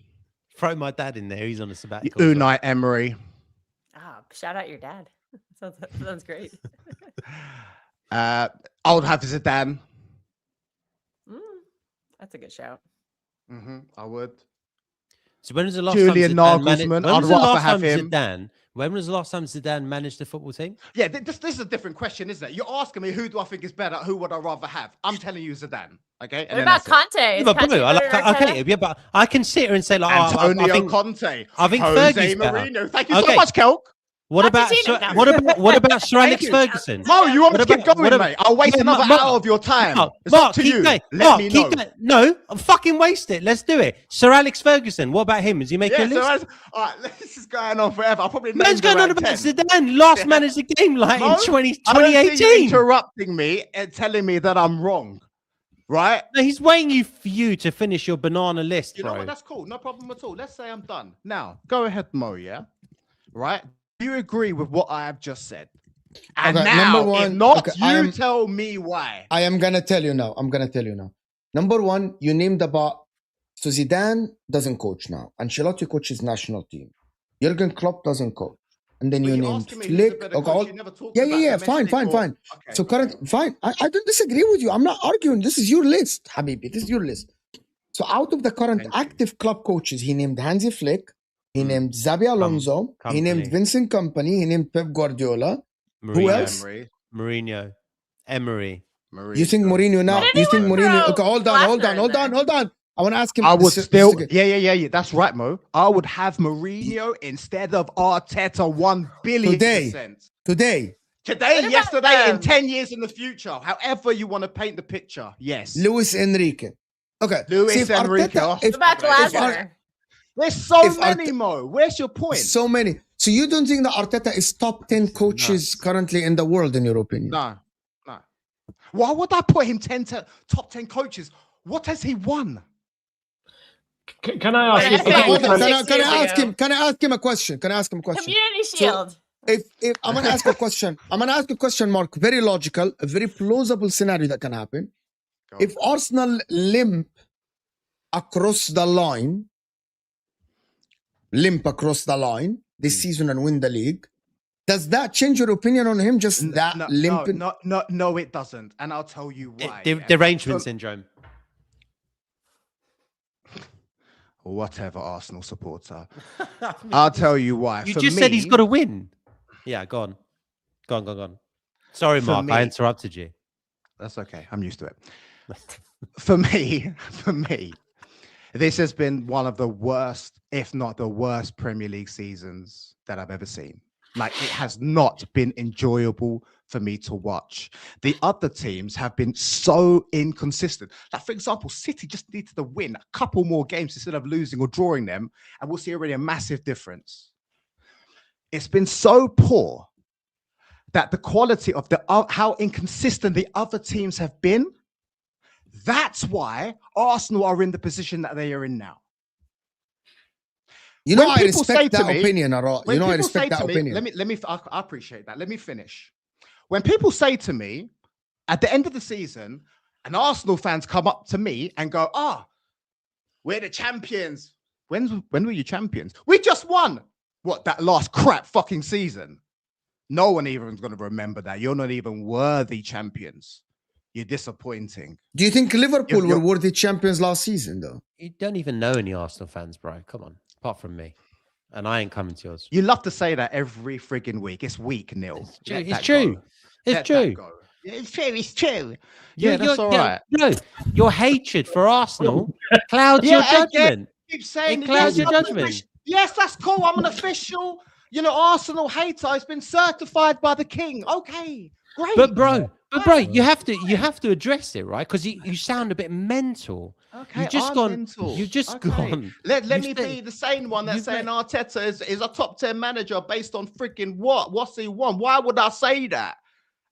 Throw my dad in there. He's on a sabbatical. so- Unai Emery. Oh, shout out your dad. Sounds great. I would have Zidane. That's a good shout. I would. So when was the last Julian time Zidane managed? Nagelsmann, When I'd was the rather last have time him. Zidane? When was the last time Zidane managed the football team? Yeah, this is a different question, isn't it? You're asking me who do I think is better, who would I rather have? I'm telling you Zidane. Okay. What then about that's it. Conte? Yeah, Is but Conte bro, I like, better than Arteta? okay, yeah, but I can sit here and say like, oh, Antonio I think, Conte. I think Jose Fergie's better. Mourinho. Thank you so Okay. much, Kelk. What about Pochettino now. what about Sir Thank Alex you. Ferguson? Mo, you want me What to keep about- going, what mate? I'll waste Yeah, another Mark- hour of your time. Mark, It's Mark, up to keep you. going. Let Mark, me keep know. going. No, I'm fucking waste it. Let's do it. Sir Alex Ferguson. What about him? Is he making Yeah, a so list? all right, this is going on forever. I'll probably Man's name going on around about 10. Zidane last Yeah. managed the game like Mo, in 20, I don't see you 2018. interrupting me and telling me that I'm wrong, right? No, he's waiting for you to finish your banana list, You know bro. what? That's cool. No problem at all. Let's say I'm done. Now, go ahead, Mo, yeah? Right? Do you agree with what I have just said? And Okay, now, number one, if not, okay, you tell me why. I am gonna tell you now. Number one, you named about. So Zidane doesn't coach now. Ancelotti coaches national team. Jurgen Klopp doesn't coach. And then But you you're named asking me who's the Flick. better Okay, coach. all- You never talked yeah, about yeah, yeah. Fine, domestic fine. or- So Okay, current, fine. I don't disagree with you. I'm not arguing. This is your list, Habibi. This is your list. So out of the current Thank you. active club coaches, he named Hansi Flick. He named Xabi Alonso. He named Company. Vincent Company. He named Pep Guardiola. Mourinho, else? Mourinho. Emery. You think Mourinho now? Did You think anyone Mourinho? throw Okay, hold on. I want to ask him. I would this is still, good. yeah. That's right, Mo. I would have Mourinho instead of Arteta 1 billion %. Today, Today, What about, yesterday, in 10 years in the future. However you want to paint the picture. Yes. Luis Enrique. Okay, Luis see, if Enrique. Arteta- if- What about if Glasner? There's so If many, Arte- Mo. Where's your point? so many. So you don't think that Arteta is top 10 coaches currently in the world, in your opinion? No. Why would I put him top 10 coaches? What has he won? Can I ask Wait, you? I Okay, think hold on. it was Can I 6 years ask ago. him? Can I ask him a question? Community Shield. If I'm gonna ask a question, Mark. Very logical, a very plausible scenario that can happen. Go If Arsenal limp across the line this season and win the league, does that change your opinion on him? Just that limping? No, it doesn't. And I'll tell you why. Derangement syndrome. Whatever, Arsenal supporter. I'll tell you why. You For just said he's me- got to win. Yeah, go on. Sorry, For Mark, I me- interrupted you. That's okay. I'm used to it. For me, this has been one of the worst, if not the worst, Premier League seasons that I've ever seen. Like, it has not been enjoyable for me to watch. The other teams have been so inconsistent. Like, for example, City just needed to win a couple more games instead of losing or drawing them, and we'll see already a massive difference. It's been so poor that the quality of how inconsistent the other teams have been, that's why Arsenal are in the position that they are in now. You know, When I people say respect to that me- opinion, Ara. When You know, I people say respect that to me, opinion. let me, I appreciate that. Let me finish. When people say to me at the end of the season, and Arsenal fans come up to me and go, we're the champions. When were you champions? We just won. What, that last crap fucking season? No one even is going to remember that. You're not even worthy champions. You're disappointing. Do you think Liverpool You're- were worthy champions last season, though? You don't even know any Arsenal fans, bro. Come on, apart from me, and I ain't coming to yours. You love to say that every frigging week. It's weak, Neil. It's true. Let It's that true. go. It's Let true. that go. It's true. It's true. Yeah, that's You're- all right. No, your hatred for Arsenal clouds your Yeah, again, judgment. Keep saying It clouds your I'm an judgment. Yes, that's cool. I'm an official, Arsenal hater. It's been certified by the king. Okay, great. But bro, you have to address it, right? Because you sound a bit mental. Okay, You've just I'm gone. mental. You've just Okay. gone. Let you've me said- be the sane one that's you've saying let- Arteta is a top 10 manager based on freaking what? What's he won? Why would I say that?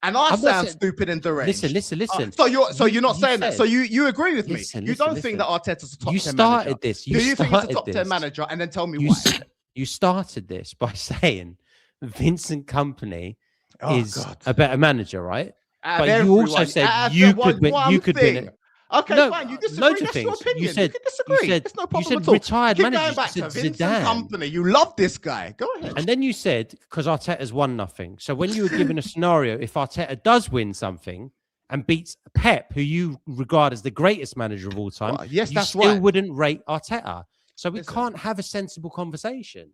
And I I'm not sound saying- stupid and deranged. Listen. So you're not You saying that. said- So you agree with me? Listen, You listen, don't think that Arteta's a top You 10 started manager? this. Do you think he's a started top 10 this. manager? And then tell me You why. s- You started this by saying Vincent Company Oh, is God. a better manager, right? Out But of you also everyone, said out of you the could win. one You could thing. win it. Okay, No, fine. You disagree. loads of That's your things. opinion. You said- can disagree. said- It's no you problem said at all. retired Keep managers. going back You to said Vincent Zidane. Company. You love this guy. Go ahead. And then you said, because Arteta's won nothing. So when you were given a scenario, if Arteta does win something and beats Pep, who you regard as the greatest manager of all time, Well, yes, you that's still right. wouldn't rate Arteta. So we Listen. can't have a sensible conversation.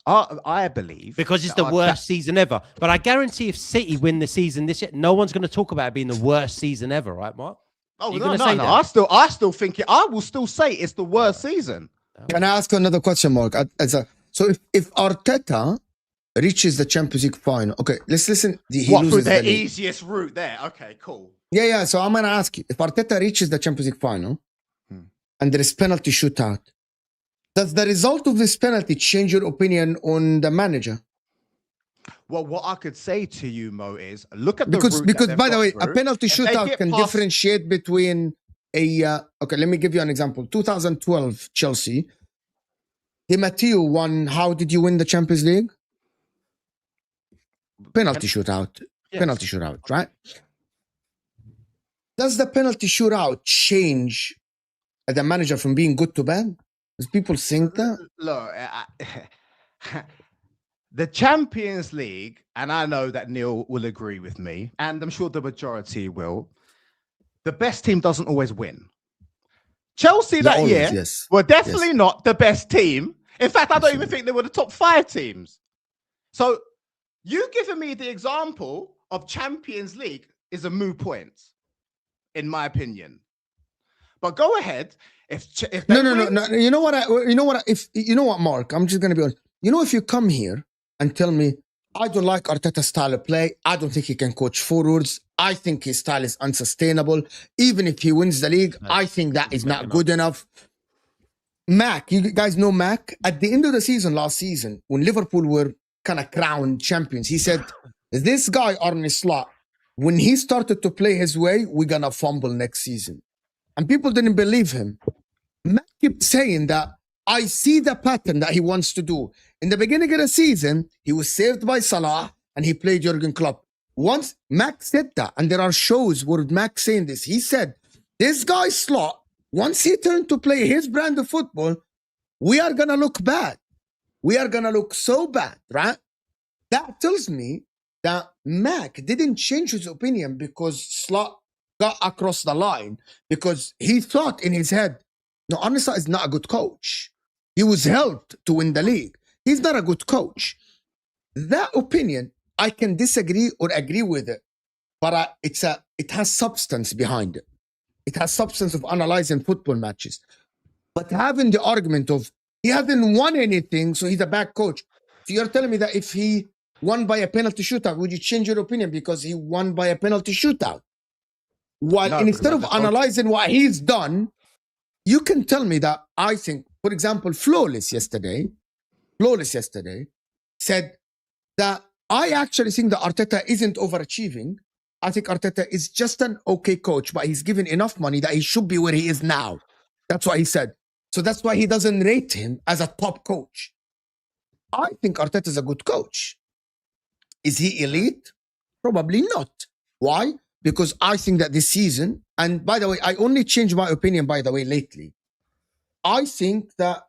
I believe Because it's that the worst season ever. But I guarantee if City win the season this year, no one's going to talk about it being the worst season ever, right, Mark? Oh You're no, gonna no, say no. that? I still think it. I will still say it's the worst season. Can I ask another question, Mark? So if Arteta reaches the Champions League final, okay, let's listen. He What, through loses the the league. easiest route there? Okay, cool. Yeah. So I'm gonna ask you: if Arteta reaches the Champions League final, and there is penalty shootout, does the result of this penalty change your opinion on the manager? Well, what I could say to you, Mo, is look at the Because route that they've by the got way, a through. penalty If they shootout get can past- differentiate between a. Okay, let me give you an example. 2012 Chelsea. Di Matteo won. How did you win the Champions League? Penalty shootout. Yes. Penalty shootout, right? Does the penalty shootout change the manager from being good to bad? Does people think that? Look, the Champions League, and I know that Neil will agree with me, and I'm sure the majority will. The best team doesn't always win. Chelsea that always, year yes. were definitely not the best team. In fact, I don't even think they were the top 5 teams. So you giving me the example of Champions League is a moot point, in my opinion. But go ahead. If they win, No. You know what, Mark? I'm just gonna be honest. If you come here and tell me I don't like Arteta's style of play, I don't think he can coach forwards. I think his style is unsustainable. Even if he wins the league, I think that is not good enough. Mac, you guys know Mac? At the end of the season, last season, when Liverpool were kind of crowned champions, he said, this guy, Arne Slot, when he started to play his way, we're going to fumble next season. And people didn't believe him. Mac kept saying that, I see the pattern that he wants to do. In the beginning of the season, he was saved by Salah and he played Jurgen Klopp. Once Mac said that, and there are shows where Mac saying this, he said, this guy Slot, once he turned to play his brand of football, we are going to look bad. We are going to look so bad, right? That tells me that Mac didn't change his opinion because Slot got across the line, because he thought in his head, no, Arne Slot is not a good coach. He was helped to win the league. He's not a good coach. That opinion, I can disagree or agree with it, but it has substance behind it. It has substance of analyzing football matches. But having the argument of he hasn't won anything, so he's a bad coach. So you're telling me that if he won by a penalty shootout, would you change your opinion because he won by a penalty shootout? While No, instead of because I just analyzing what he's done, you can tell me that I think, for example, Flawless yesterday said that I actually think that Arteta isn't overachieving. I think Arteta is just an okay coach, but he's given enough money that he should be where he is now. That's what he said. So that's why he doesn't rate him as a top coach. I think Arteta is a good coach. Is he elite? Probably not. Why? Because I think that this season, and by the way, I only changed my opinion, by the way, lately. I think that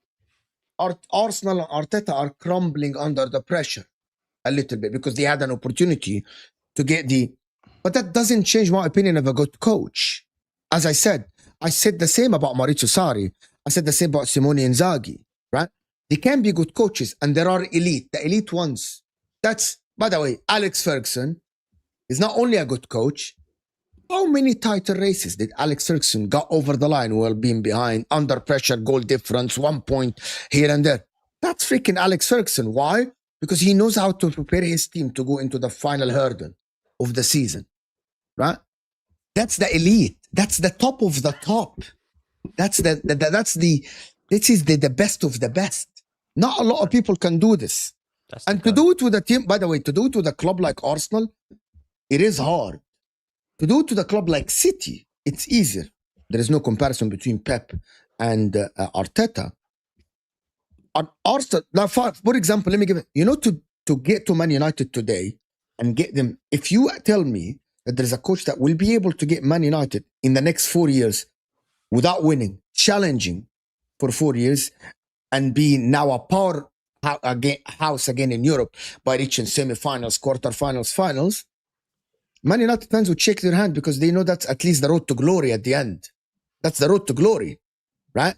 Arsenal and Arteta are crumbling under the pressure a little bit because they had an opportunity to get but that doesn't change my opinion of a good coach. As I said the same about Maurizio Sarri. I said the same about Simone Inzaghi, right? They can be good coaches and there are the elite ones. That's, by the way, Alex Ferguson is not only a good coach. How many title races did Alex Ferguson got over the line while being behind, under pressure, goal difference, 1 point here and there? That's freaking Alex Ferguson. Why? Because he knows how to prepare his team to go into the final hurdle of the season, right? That's the elite. That's the top of the top. This is the best of the best. Not a lot of people can do this. And to do it with a team, by the way, to do it with a club like Arsenal, it is hard. To do it to the club like City, it's easier. There is no comparison between Pep and Arteta. Arsenal, now for example, let me give it, to get to Man United today and get them, if you tell me that there's a coach that will be able to get Man United in the next 4 years without winning, challenging for 4 years and being now a powerhouse again in Europe by reaching semi-finals, quarter-finals, finals, Man United fans would shake their hand because they know that's at least the road to glory at the end. That's the road to glory, right?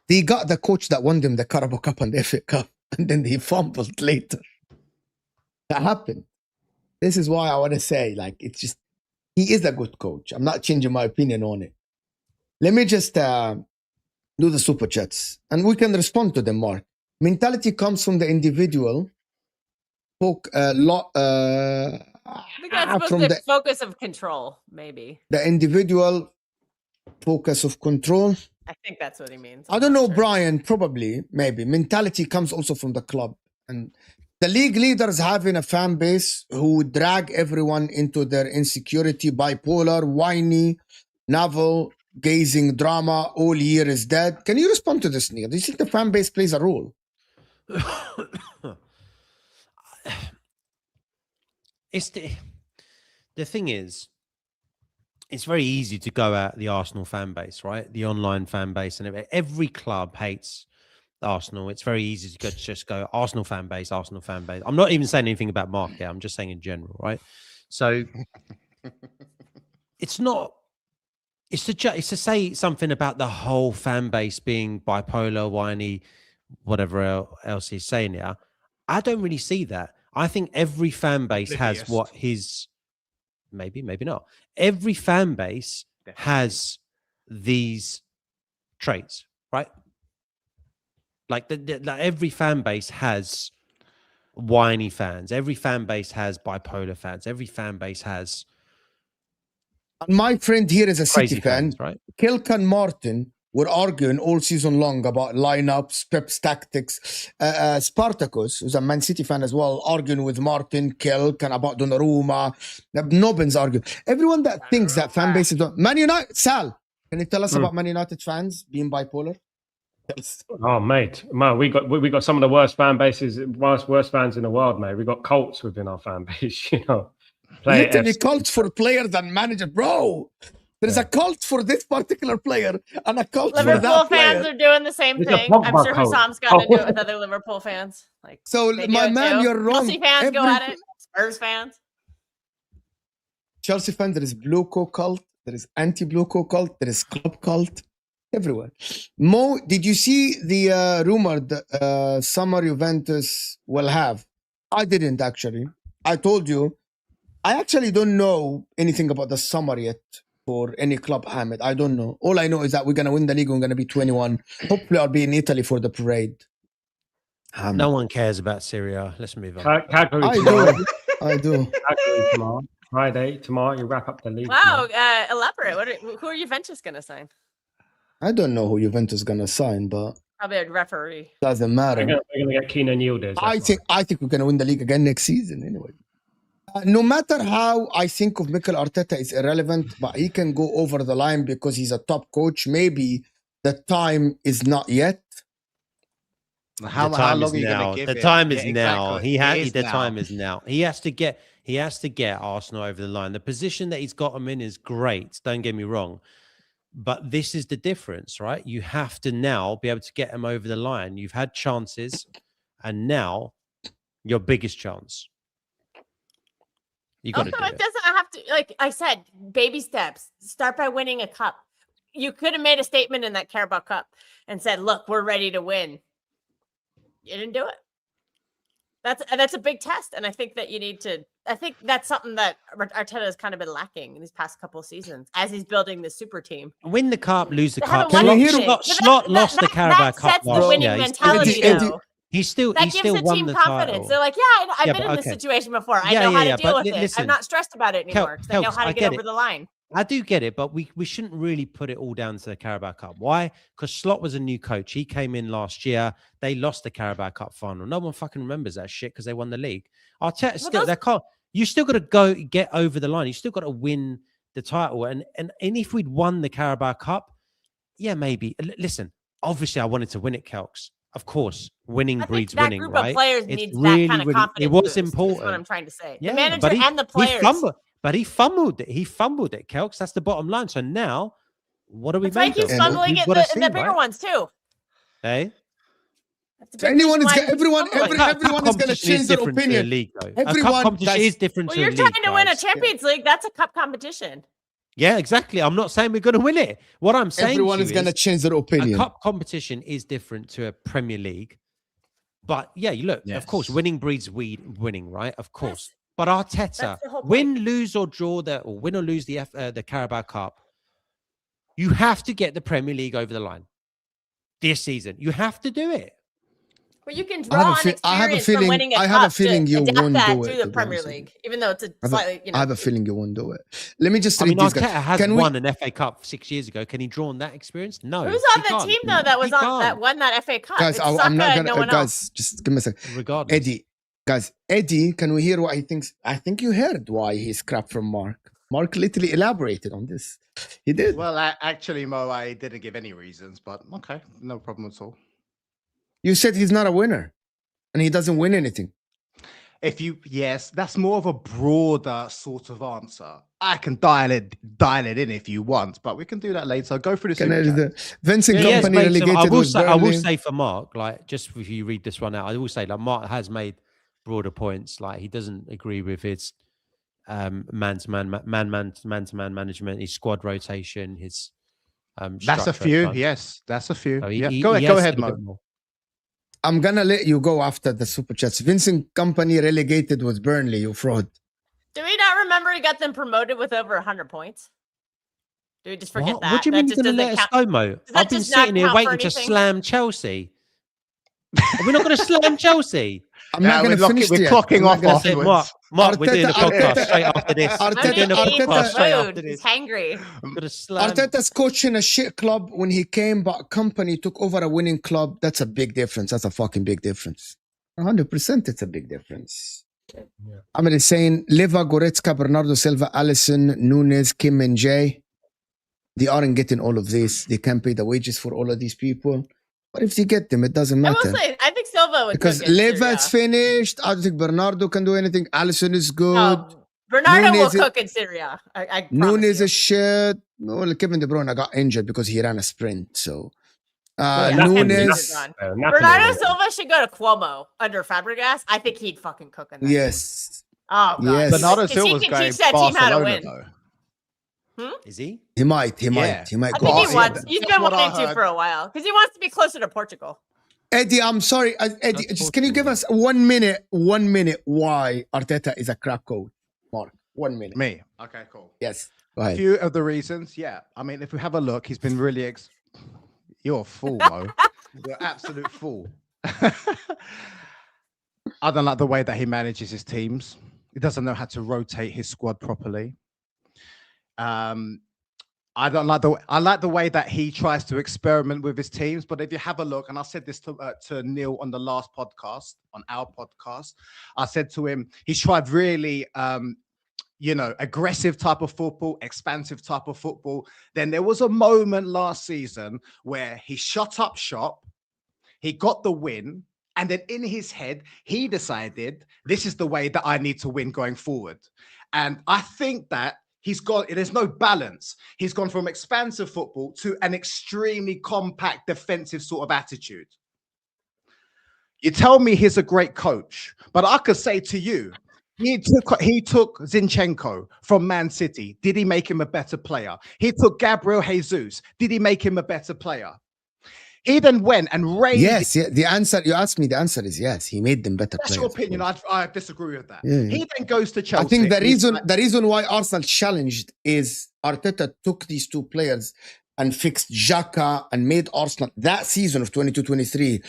They got the coach that won them the Carabao Cup and the FA Cup, and then they fumbled later. That happened. This is why I want to say, it's just, he is a good coach. I'm not changing my opinion on it. Let me just do the super chats, and we can respond to them, Mark. Mentality comes from the individual. I think that's supposed to be focus of control, maybe. The individual focus of control. I think that's what he means. I don't know, sure. Brian, probably, maybe. Mentality comes also from the club. And the league leaders having a fan base who drag everyone into their insecurity, bipolar, whiny, navel-gazing drama, all year is dead. Can you respond to this, Neil? Do you think the fan base plays a role? It's the thing is, it's very easy to go at the Arsenal fan base, right? The online fan base, and every club hates Arsenal. It's very easy to just go Arsenal fan base, Arsenal fan base. I'm not even saying anything about Mark here. I'm just saying in general, right? So it's to say something about the whole fan base being bipolar, whiny, whatever else he's saying here. I don't really see that. I think every fan base has what his, maybe not. Every fan base has these traits, right? Like every fan base has whiny fans. Every fan base has bipolar fans. Every fan base has. My friend here is a City fan. Fans, right? Kilk and Martin were arguing all season long about lineups, Pep's tactics. Spartacus, who's a Man City fan as well, arguing with Martin, Kilk, and about Donnarumma. Nobbins arguing. Everyone that thinks that fan base is... Man United, Sal, can you tell us about Man United fans being bipolar? Oh, mate, man, we got some of the worst fan bases, worst fans in the world, mate. We got cults within our fan base, Literally cults for players and managers, bro. There's a cult for this particular player and a cult for that player. Liverpool fans are doing the same thing. I'm sure Hassam's got to do it with other Liverpool fans. My man, you're wrong. Chelsea fans go at it. Spurs fans. Chelsea fans, there is Bluco cult. There is anti-Bluco cult. There is club cult. Everywhere. Mo, did you see the rumored summer Juventus will have? I didn't actually. I told you. I actually don't know anything about the summer yet. For any club, Ahmed. I don't know. All I know is that we're going to win the league. We're going to be 21. Hopefully, I'll be in Italy for the parade. No one cares about Syria. Let's move on. I do. Tomorrow. Friday, tomorrow, you wrap up the league. Wow. Elaborate. Who are Juventus going to sign? I don't know who Juventus is going to sign, but... Probably a referee. Doesn't matter. We're going to get Keenan Yildiz. I think we're going to win the league again next season anyway. No matter how I think of Mikel Arteta is irrelevant, but he can go over the line because he's a top coach. Maybe the time is not yet. How time long is are you going now. to give The it? time is Yeah, now. exactly. The time is now. He has to get Arsenal over the line. The position that he's got them in is great. Don't get me wrong. But this is the difference, right? You have to now be able to get them over the line. You've had chances, and now your biggest chance. You got to Also, do it it. doesn't have to, like I said, baby steps. Start by winning a cup. You could have made a statement in that Carabao Cup and said, look, we're ready to win. You didn't do it. That's a big test. And I think that I think that's something that Arteta has kind of been lacking in these past couple of seasons as he's building the super team. Win the cup, lose the They cup. haven't won anything. Slot lost the Carabao Cup That sets the last winning year. mentality, Eddie, though. He still That gives the won team the confidence. title. They're like, I've been in this situation before. I know how to deal with it. listen, I'm not stressed about it anymore because I know how to get over the line. I do get it, but we shouldn't really put it all down to the Carabao Cup. Why? Because Slot was a new coach. He came in last year. They lost the Carabao Cup final. No one fucking remembers that shit because they won the league. Arteta still, they can't. You still got to go get over the line. You still got to win the title. And if we'd won the Carabao Cup, yeah, maybe. Listen, obviously, I wanted to win it, Kelks. Of course, winning breeds winning, right? That group of players It's needs really, that kind of really, confidence. it was boost, important. Is what I'm trying to say. Yeah, the manager and the players. He fumbled it. He fumbled it, Kelks. That's the bottom line. So now, what are we That's why he keeps fumbling it in the bigger ones too. Hey? Everyone is going to change their opinion. A cup competition is different to a league. You're trying to win a Champions League. That's a cup competition. Yeah, exactly. I'm not saying we're going to win it. What I'm saying everyone is going to change their opinion. A cup competition is different to a Premier League. But yeah, you look, of course, winning breeds winning, right? Of course. Yes. But Arteta, win, lose or draw or win or lose the Carabao Cup, you have to get the Premier League over the line this season. You have to do it. Well, you can draw on experience from winning a cup. I have a feeling you adapt won't that do to it the Premier League, even though it's a slightly, I have a feeling you won't do it. Let me just read Arteta these guys. has won an FA Cup 6 years ago. Can he draw on that experience? No. Who's on the team though that won that FA Cup? Guys, I'm not gonna. Guys, just give me a second. Regardless, Eddie, can we hear what he thinks? I think you heard why he's crap from Mark. Mark literally elaborated on this. He did. Well, actually, Mo, I didn't give any reasons, but okay, no problem at all. You said he's not a winner. And he doesn't win anything. Yes, that's more of a broader sort of answer. I can dial it in if you want, but we can do that later. Go through the Vincent Company relegated. I will say for Mark, like just if you read this one out, I will say like Mark has made broader points. Like he doesn't agree with his man-to-man management, his squad rotation, his that's a few. Yes, that's a few. So go ahead, Mo. I'm going to let you go after the super chats. Vincent Company relegated with Burnley, you fraud. Do we not remember he got them promoted with over 100 points? Do we just forget that? What do you mean you're going to let us go, Mo? I've been sitting here waiting to slam Chelsea. Are we not going to slam Chelsea? I'm not going to finish We're clocking off afterwards. Mark, we're doing a podcast straight after this. We're doing a podcast straight after this. He's hangry. Arteta's coaching a shit club when he came, but Company took over a winning club. That's a big difference. That's a fucking big difference. 100% it's a big difference. Yeah. I'm saying Leva, Goretzka, Bernardo Silva, Alisson, Nunes, Kim and Jay. They aren't getting all of this. They can't pay the wages for all of these people. But if they get them, it doesn't matter. I will say, I think Silva would because Leva's finished. I don't think Bernardo can do anything. Alisson is good. Bernardo will cook in Syria. Nunes is shit. No, Kevin De Bruyne got injured because he ran a sprint. So Nunes. Bernardo Silva should go to Cuomo under Fabregas. I think he'd fucking cook in that. Yes. Oh, God. Yes. Bernardo Silva's going to Barcelona, though. Is he? He might. He might I think he wants. He's been wanting to for a while because he wants to be closer to Portugal. Eddie, I'm sorry. Eddie, just can you give us 1 minute? 1 minute. Why Arteta is a crap coach? Mark, 1 minute. Me. Okay, cool. Yes. Go ahead. A few of the reasons. Yeah. I mean, if we have a look, he's been really. You're a fool, Mo. You're an absolute fool. I don't like the way that he manages his teams. He doesn't know how to rotate his squad properly. I don't like I like the way that he tries to experiment with his teams. But if you have a look, and I said this to Neil on the last podcast, on our podcast, I said to him, he's tried really aggressive type of football, expansive type of football. Then there was a moment last season where he shut up shop, he got the win, and then in his head, he decided this is the way that I need to win going forward. And I think that there's no balance. He's gone from expansive football to an extremely compact defensive sort of attitude. You tell me he's a great coach, but I could say to you, he took Zinchenko from Man City. Did he make him a better player? He took Gabriel Jesus. Did he make him a better player? He then went and raised. Yes, yeah, the answer you asked me, the answer is yes. He made them better. That's players, your opinion. I disagree with that. Yeah. He then goes to Chelsea. I think the reason why Arsenal challenged is Arteta took these two players and fixed Xhaka and made Arsenal that season of 22-23.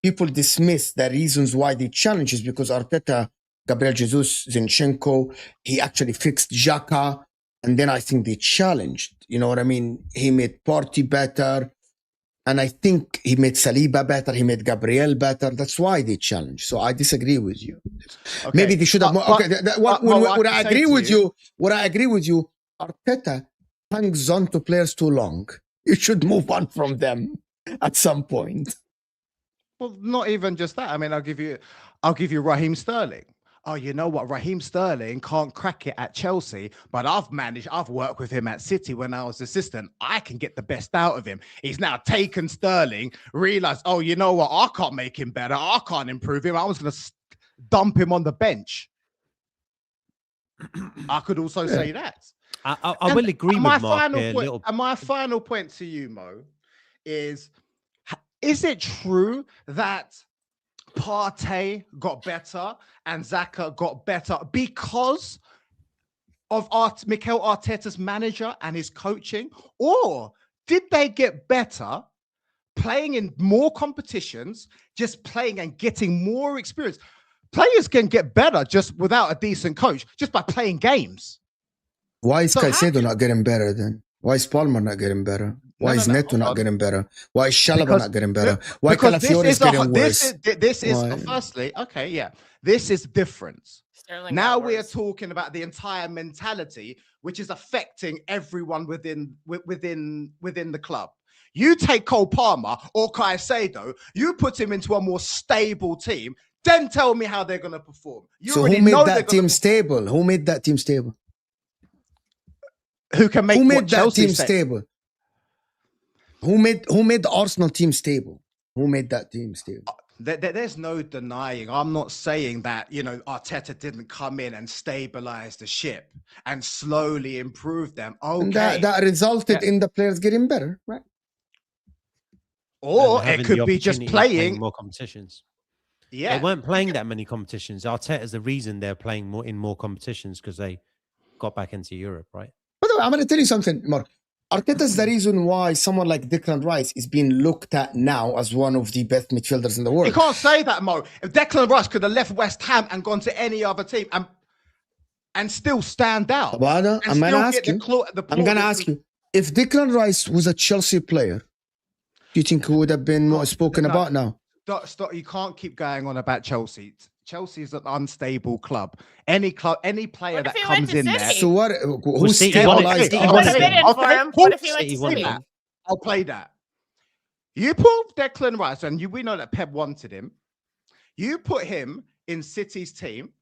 People dismiss the reasons why they challenge is because Arteta, Gabriel Jesus, Zinchenko, he actually fixed Xhaka, and then I think they challenged. You know what I mean? He made Partey better. And I think he made Saliba better. He made Gabriel better. That's why they challenge. So I disagree with you. Okay. Maybe they should have more. Okay, would I agree with you? Would I agree with you? Arteta hangs on to players too long. You should move on from them at some point. Well, not even just that. I mean, I'll give you Raheem Sterling. Oh, you know what? Raheem Sterling can't crack it at Chelsea, but I've worked with him at City when I was assistant. I can get the best out of him. He's now taken Sterling, realized, oh, you know what? I can't make him better. I can't improve him. I was going to dump him on the bench. I could also say that. I will agree with Mark here a little. And my final point to you, Mo, is it true that Partey got better and Xhaka got better because of Mikel Arteta's manager and his coaching? Or did they get better playing in more competitions, just playing and getting more experience? Players can get better just without a decent coach, just by playing games. Why is Caicedo not getting better then? Why is Palmer not getting better? Why is Neto not getting better? Why is Chalobah not getting better? Why Calafiore is getting worse? This is firstly, okay, yeah. This is different. Now we are talking about the entire mentality, which is affecting everyone within the club. You take Cole Palmer or Caicedo, you put him into a more stable team, then tell me how they're going to perform. So who made that team stable? Who made that team stable? Who can make who made that Chelsea team stable? Who made the Arsenal team stable? Who made that team stable? There's no denying. I'm not saying that, Arteta didn't come in and stabilize the ship and slowly improve them. Okay. And that resulted in the players getting better, right? Or it could be just playing more competitions. Yeah. They weren't playing that many competitions. Arteta's the reason they're playing more competitions because they got back into Europe, right? By the way, I'm going to tell you something, Mark. Arteta's the reason why someone like Declan Rice is being looked at now as one of the best midfielders in the world. You can't say that, Mo. If Declan Rice could have left West Ham and gone to any other team and still stand out. I'm going to ask you, if Declan Rice was a Chelsea player, do you think he would have been more spoken about now? Stop. You can't keep going on about Chelsea. Chelsea is an unstable club. Any player that comes in there. So what? Who's stabilized? What if he went to City? I'll play that. You put Declan Rice, and we know that Pep wanted him. You put him in City's team.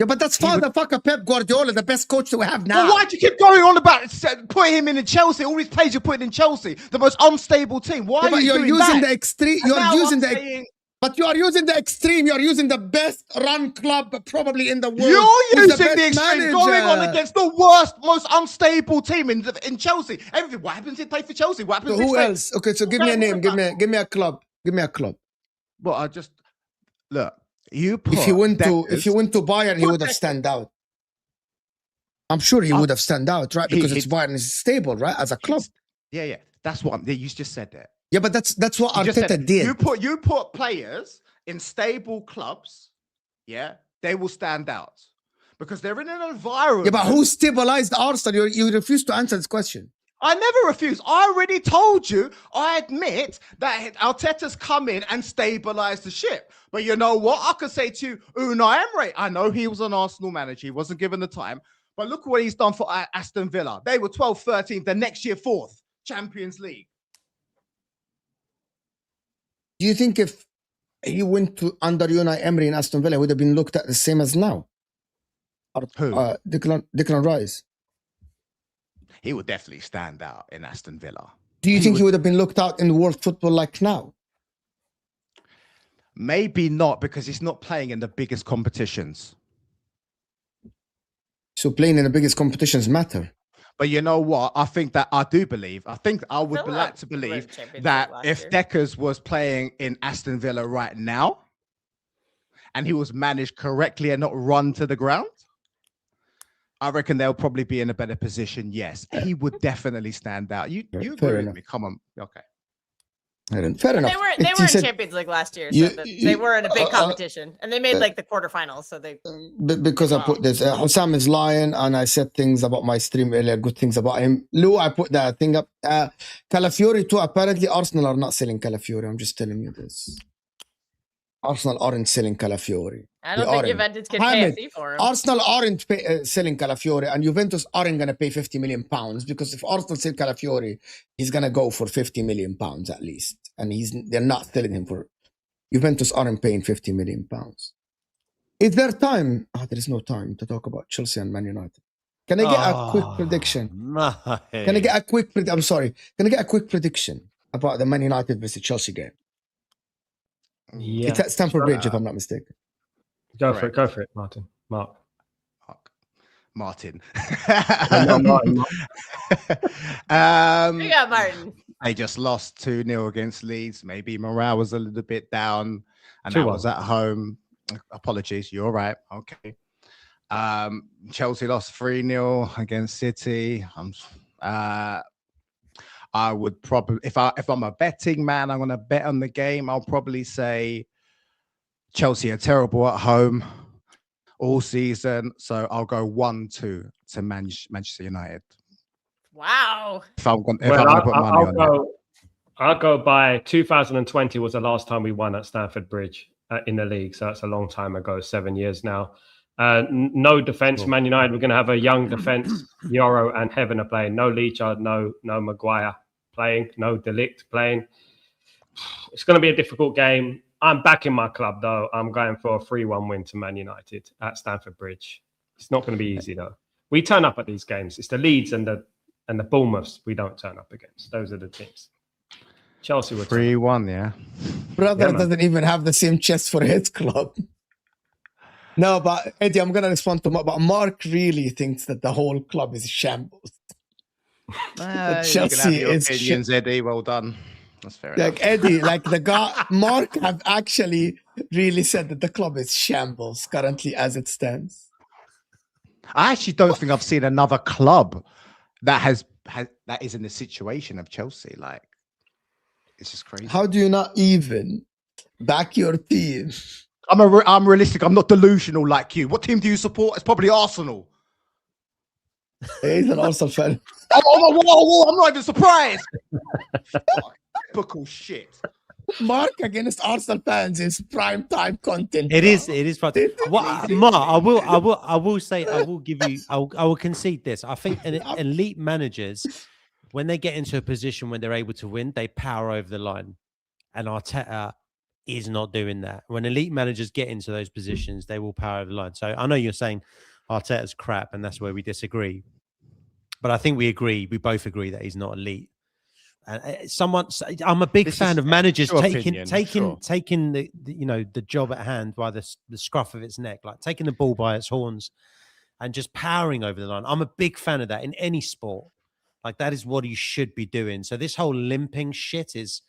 Yeah, but that's fatherfucker Pep Guardiola, the best coach that we have now. Well, why'd you keep going on about putting him in Chelsea? All these players you're putting in Chelsea, the most unstable team. Why are you doing that? The extreme. But you are using the extreme. You are using the best run club probably in the world. You're using the extreme, going on against the worst, most unstable team in Chelsea. Everything. What happens if he played for Chelsea? What happens? So who else? Okay, so give me a name. Give me a club. Give me a club. Well, I just look. You put if you went to Bayern, he would have stand out. I'm sure he would have stand out, right? Because Bayern is stable, right? As a club. Yeah. That's what you just said there. Yeah, but that's what Arteta did. You put players in stable clubs, yeah, they will stand out because they're in an environment. Yeah, but who stabilized Arsenal? You refuse to answer this question. I never refuse. I already told you. I admit that Arteta's come in and stabilized the ship. But you know what? I could say to you, Unai Emery. I know he was an Arsenal manager. He wasn't given the time. But look what he's done for Aston Villa. They were 12th, 13th, the next year 4th, Champions League. Do you think if he went to under Unai Emery in Aston Villa, would have been looked at the same as now? Who? Declan Rice. He would definitely stand out in Aston Villa. Do you think he would have been looked out in world football like now? Maybe not, because he's not playing in the biggest competitions. So playing in the biggest competitions matter. But you know what? I think I would like to believe that if Deckers was playing in Aston Villa right now and he was managed correctly and not run to the ground, I reckon they'll probably be in a better position. Yes, he would definitely stand out. You agree with me? Come on. Okay. Fair enough. They were in Champions League last year, so they were in a big competition, and they made like the quarterfinals. So they because I put this. Hussam is lying, and I said things about my stream earlier, good things about him. Lou, I put that thing up. Calafiori too. Apparently, Arsenal are not selling Calafiori. I'm just telling you this. Arsenal aren't selling Calafiori. I don't think Juventus can pay a fee for him. Arsenal aren't selling Calafiori, and Juventus aren't going to pay £50 million because if Arsenal sell Calafiori, he's going to go for £50 million at least, and they're not selling him for. Juventus aren't paying £50 million. Is there time? There is no time to talk about Chelsea and Man United. Can I get a quick prediction? Can I get a quick? I'm sorry. Can I get a quick prediction about the Man United versus Chelsea game? Yeah, it's at Stamford Bridge, if I'm not mistaken. Go for it, Martin. Martin. Martin. We got Martin. They just lost 2-0 against Leeds. Maybe morale was a little bit down, and 2-1. I was at home. Apologies, you're right. Okay. Chelsea lost 3-0 against City. I would probably, if I'm a betting man, I'm going to bet on the game. I'll probably say Chelsea are terrible at home all season, so I'll go 1-2 to Manchester United. Wow. If I'm going to put money on it. I'll go by 2020 was the last time we won at Stamford Bridge in the league, so that's a long time ago, 7 years now. No defense for Man United. We're going to have a young defense. Yoro and Heaven are playing. No Leachard, no Maguire playing, no Delict playing. It's going to be a difficult game. I'm backing my club, though. I'm going for a 3-1 win to Man United at Stamford Bridge. It's not going to be easy, though. We turn up at these games. It's the Leeds and the Bournemouths we don't turn up against. Those are the teams. Chelsea would 3-1, yeah. Brother doesn't even have the same chest for his club. No, but Eddie, I'm going to respond to Mark. But Mark really thinks that the whole club is shambles. Chelsea is opinions, Eddie. Well done. That's fair enough. Eddie, the guy, Mark have actually really said that the club is shambles currently as it stands. I actually don't think I've seen another club that that is in the situation of Chelsea. It's just crazy. How do you not even back your team? I'm realistic. I'm not delusional like you. What team do you support? It's probably Arsenal. He's an Arsenal fan. Whoa, I'm not even surprised. Typical shit. Mark against Arsenal fans is prime time content. It is. Mark, I will concede this. I think elite managers, when they get into a position when they're able to win, they power over the line. And Arteta is not doing that. When elite managers get into those positions, they will power over the line. So I know you're saying Arteta's crap, and that's where we disagree. But I think we both agree that he's not elite. I'm a big fan of managers taking the job at hand by the scruff of its neck, like taking the ball by its horns and just powering over the line. I'm a big fan of that in any sport. Like, that is what you should be doing. So this whole limping shit is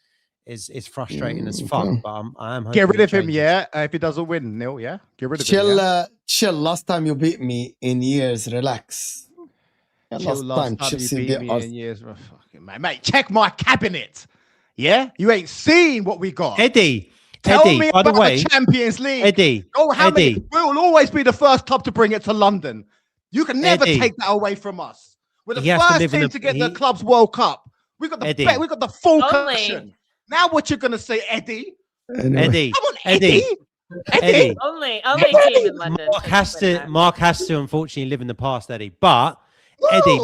frustrating as fuck. But I am get rid of him, yeah. If he doesn't win, Neil, yeah. Get rid of him. Yeah? Chill. Last time you beat me in years, relax. Last time you beat me in years, mate. Check my cabinet. Yeah, you ain't seen what we got. Eddie, tell me about the Champions League. Eddie, we'll always be the first club to bring it to London. You can never take that away from us. We're the first team to get the club's World Cup. We got the we got the full collection. Now what you're gonna say, Eddie? Anyway. Come on, Eddie. Eddie. Only team in London. Mark has to unfortunately live in the past, Eddie. But Eddie,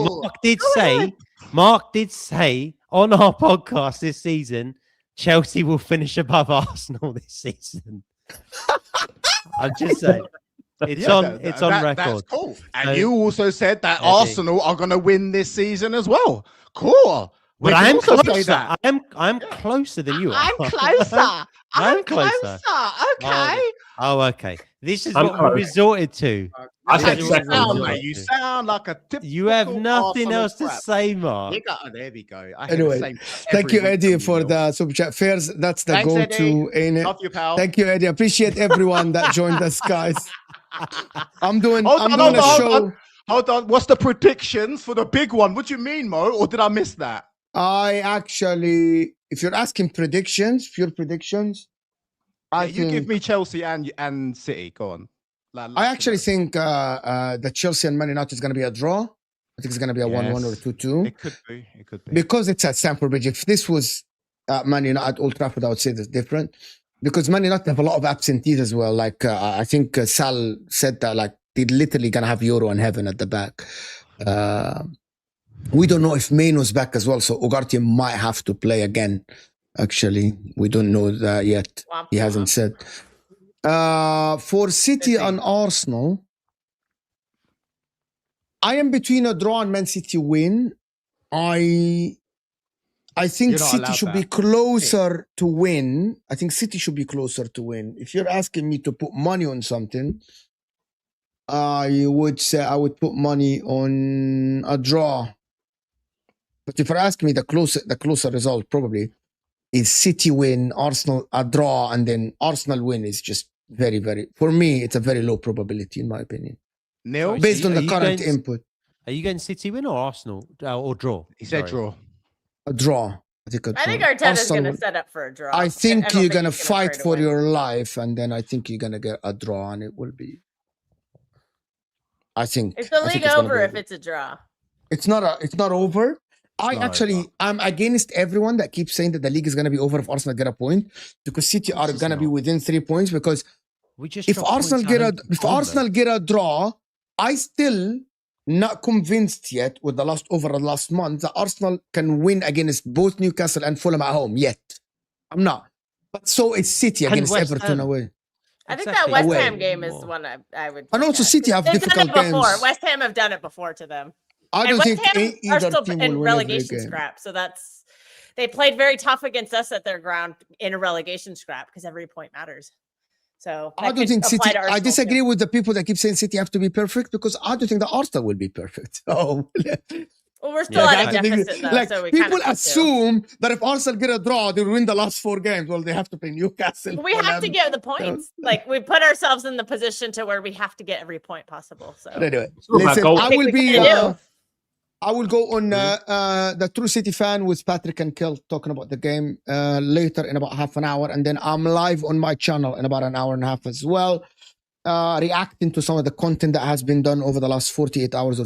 Mark did say on our podcast this season, Chelsea will finish above Arsenal this season. I'm just saying. It's on record. That's cool. And So- you also said that Eddie. Arsenal are going to win this season as well. Cool. But We I can am also say closer. that. I'm closer than you are. I'm closer. I'm closer. Okay. Oh, okay. This is I'm what close. we resorted to. I This said is what we second. Sound, resorted mate, you to. sound like a typical You have nothing Arsenal else to crap. say, Mark. There we go. I hear the Anyway, same thank every you, week Eddie, from for you, the super chat. Fairs, that's the Thanks, go-to, Eddie. ain't it? Love you, pal. Thank you, Eddie. Appreciate everyone that joined us, guys. I'm doing Hold a show. on. Hold on. What's the predictions for the big one? What do you mean, Mo? Or did I miss that? I actually, if you're asking predictions, pure predictions, I You give think me Chelsea and City. Go on. I actually think that Chelsea and Man United is going to be a draw. I think it's going to be a 1-1 or 2-2 It could be. It could be. because it's at Stamford Bridge. If this was Man United at Old Trafford, I would say that's different because Man United have a lot of absentees as well. Like I think Sal said that like they're literally going to have Euro in heaven at the back. We don't know if Maino's back as well, so Ugarte might have to play again. Actually, we don't know that yet. He hasn't said. For City and Arsenal, I am between a draw and Man City win. I think You're not City allowed should be that. closer to win. I think City should be closer to win. If you're asking me to put money on something, I would say I would put money on a draw. But if you're asking me the closer result probably is City win, Arsenal a draw, and then Arsenal win is just very, very, for me, it's a very low probability in my opinion. Neil? Based on are the you current going- input. Are you going City win or Arsenal or draw? He said Sorry. draw. A draw. I think a draw. I think Arteta's Arsenal going to win. set up for a draw. I think don't you're think going to he's fight try to for win. your life, and then I think you're going to get a draw, and it will be. I think. Is the I think league it's gonna over be if it's a draw? It's not over. not over. I'm against everyone that keeps saying that the league is going to be over if Arsenal get a point because City are This is going to be not. within 3 points because We just if dropped Arsenal points get a ahead if of Bournemouth. Arsenal get a draw, I still not convinced yet with the last month that Arsenal can win against both Newcastle and Fulham at home yet. I'm not. But so is City And against West Everton Ham. away. I think Exactly. that West Away. Ham game is More. one I would. And look also at. City have They've done difficult it before. games. West Ham have done it before to them. I And don't West think Ham are either still team in will win every relegation game. scrap, so that's they played very tough against us at their ground in a relegation scrap because every point matters. So I that don't could think apply City. to I Arsenal, disagree too. with the people that keep saying City have to be perfect because I don't think the Arsenal will be perfect. So, Well, we're still Yeah, at I a don't think- deficit, though, like so we people kind of assume that if Arsenal get a draw, they'll win the last 4 games. Well, they have to play Newcastle. We have to Fulham. get the points. Like we put ourselves in the position to where we have to get every point possible. So But anyway, all about listen, goals. I I think will we be. kinda do. I will go on the True City fan with Patrick and Kel talking about the game later in about half an hour, and then I'm live on my channel in about an hour and a half as well, reacting to some of the content that has been done over the last 48 hours or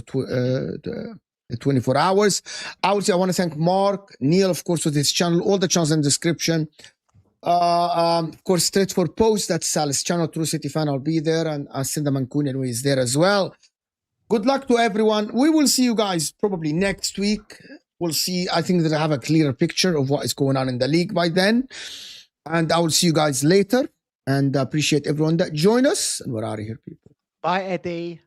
24 hours. I would say I want to thank Mark, Neil, of course, with his channel, all the channels in the description. Of course, Straight for Post, that's Sal's channel, True City fan. I'll be there, and Sinda Mankuni anyway is there as well. Good luck to everyone. We will see you guys probably next week. We'll see. I think that I have a clearer picture of what is going on in the league by then. And I will see you guys later. And I appreciate everyone that joined us. And we're out of here, people. Bye, Eddie.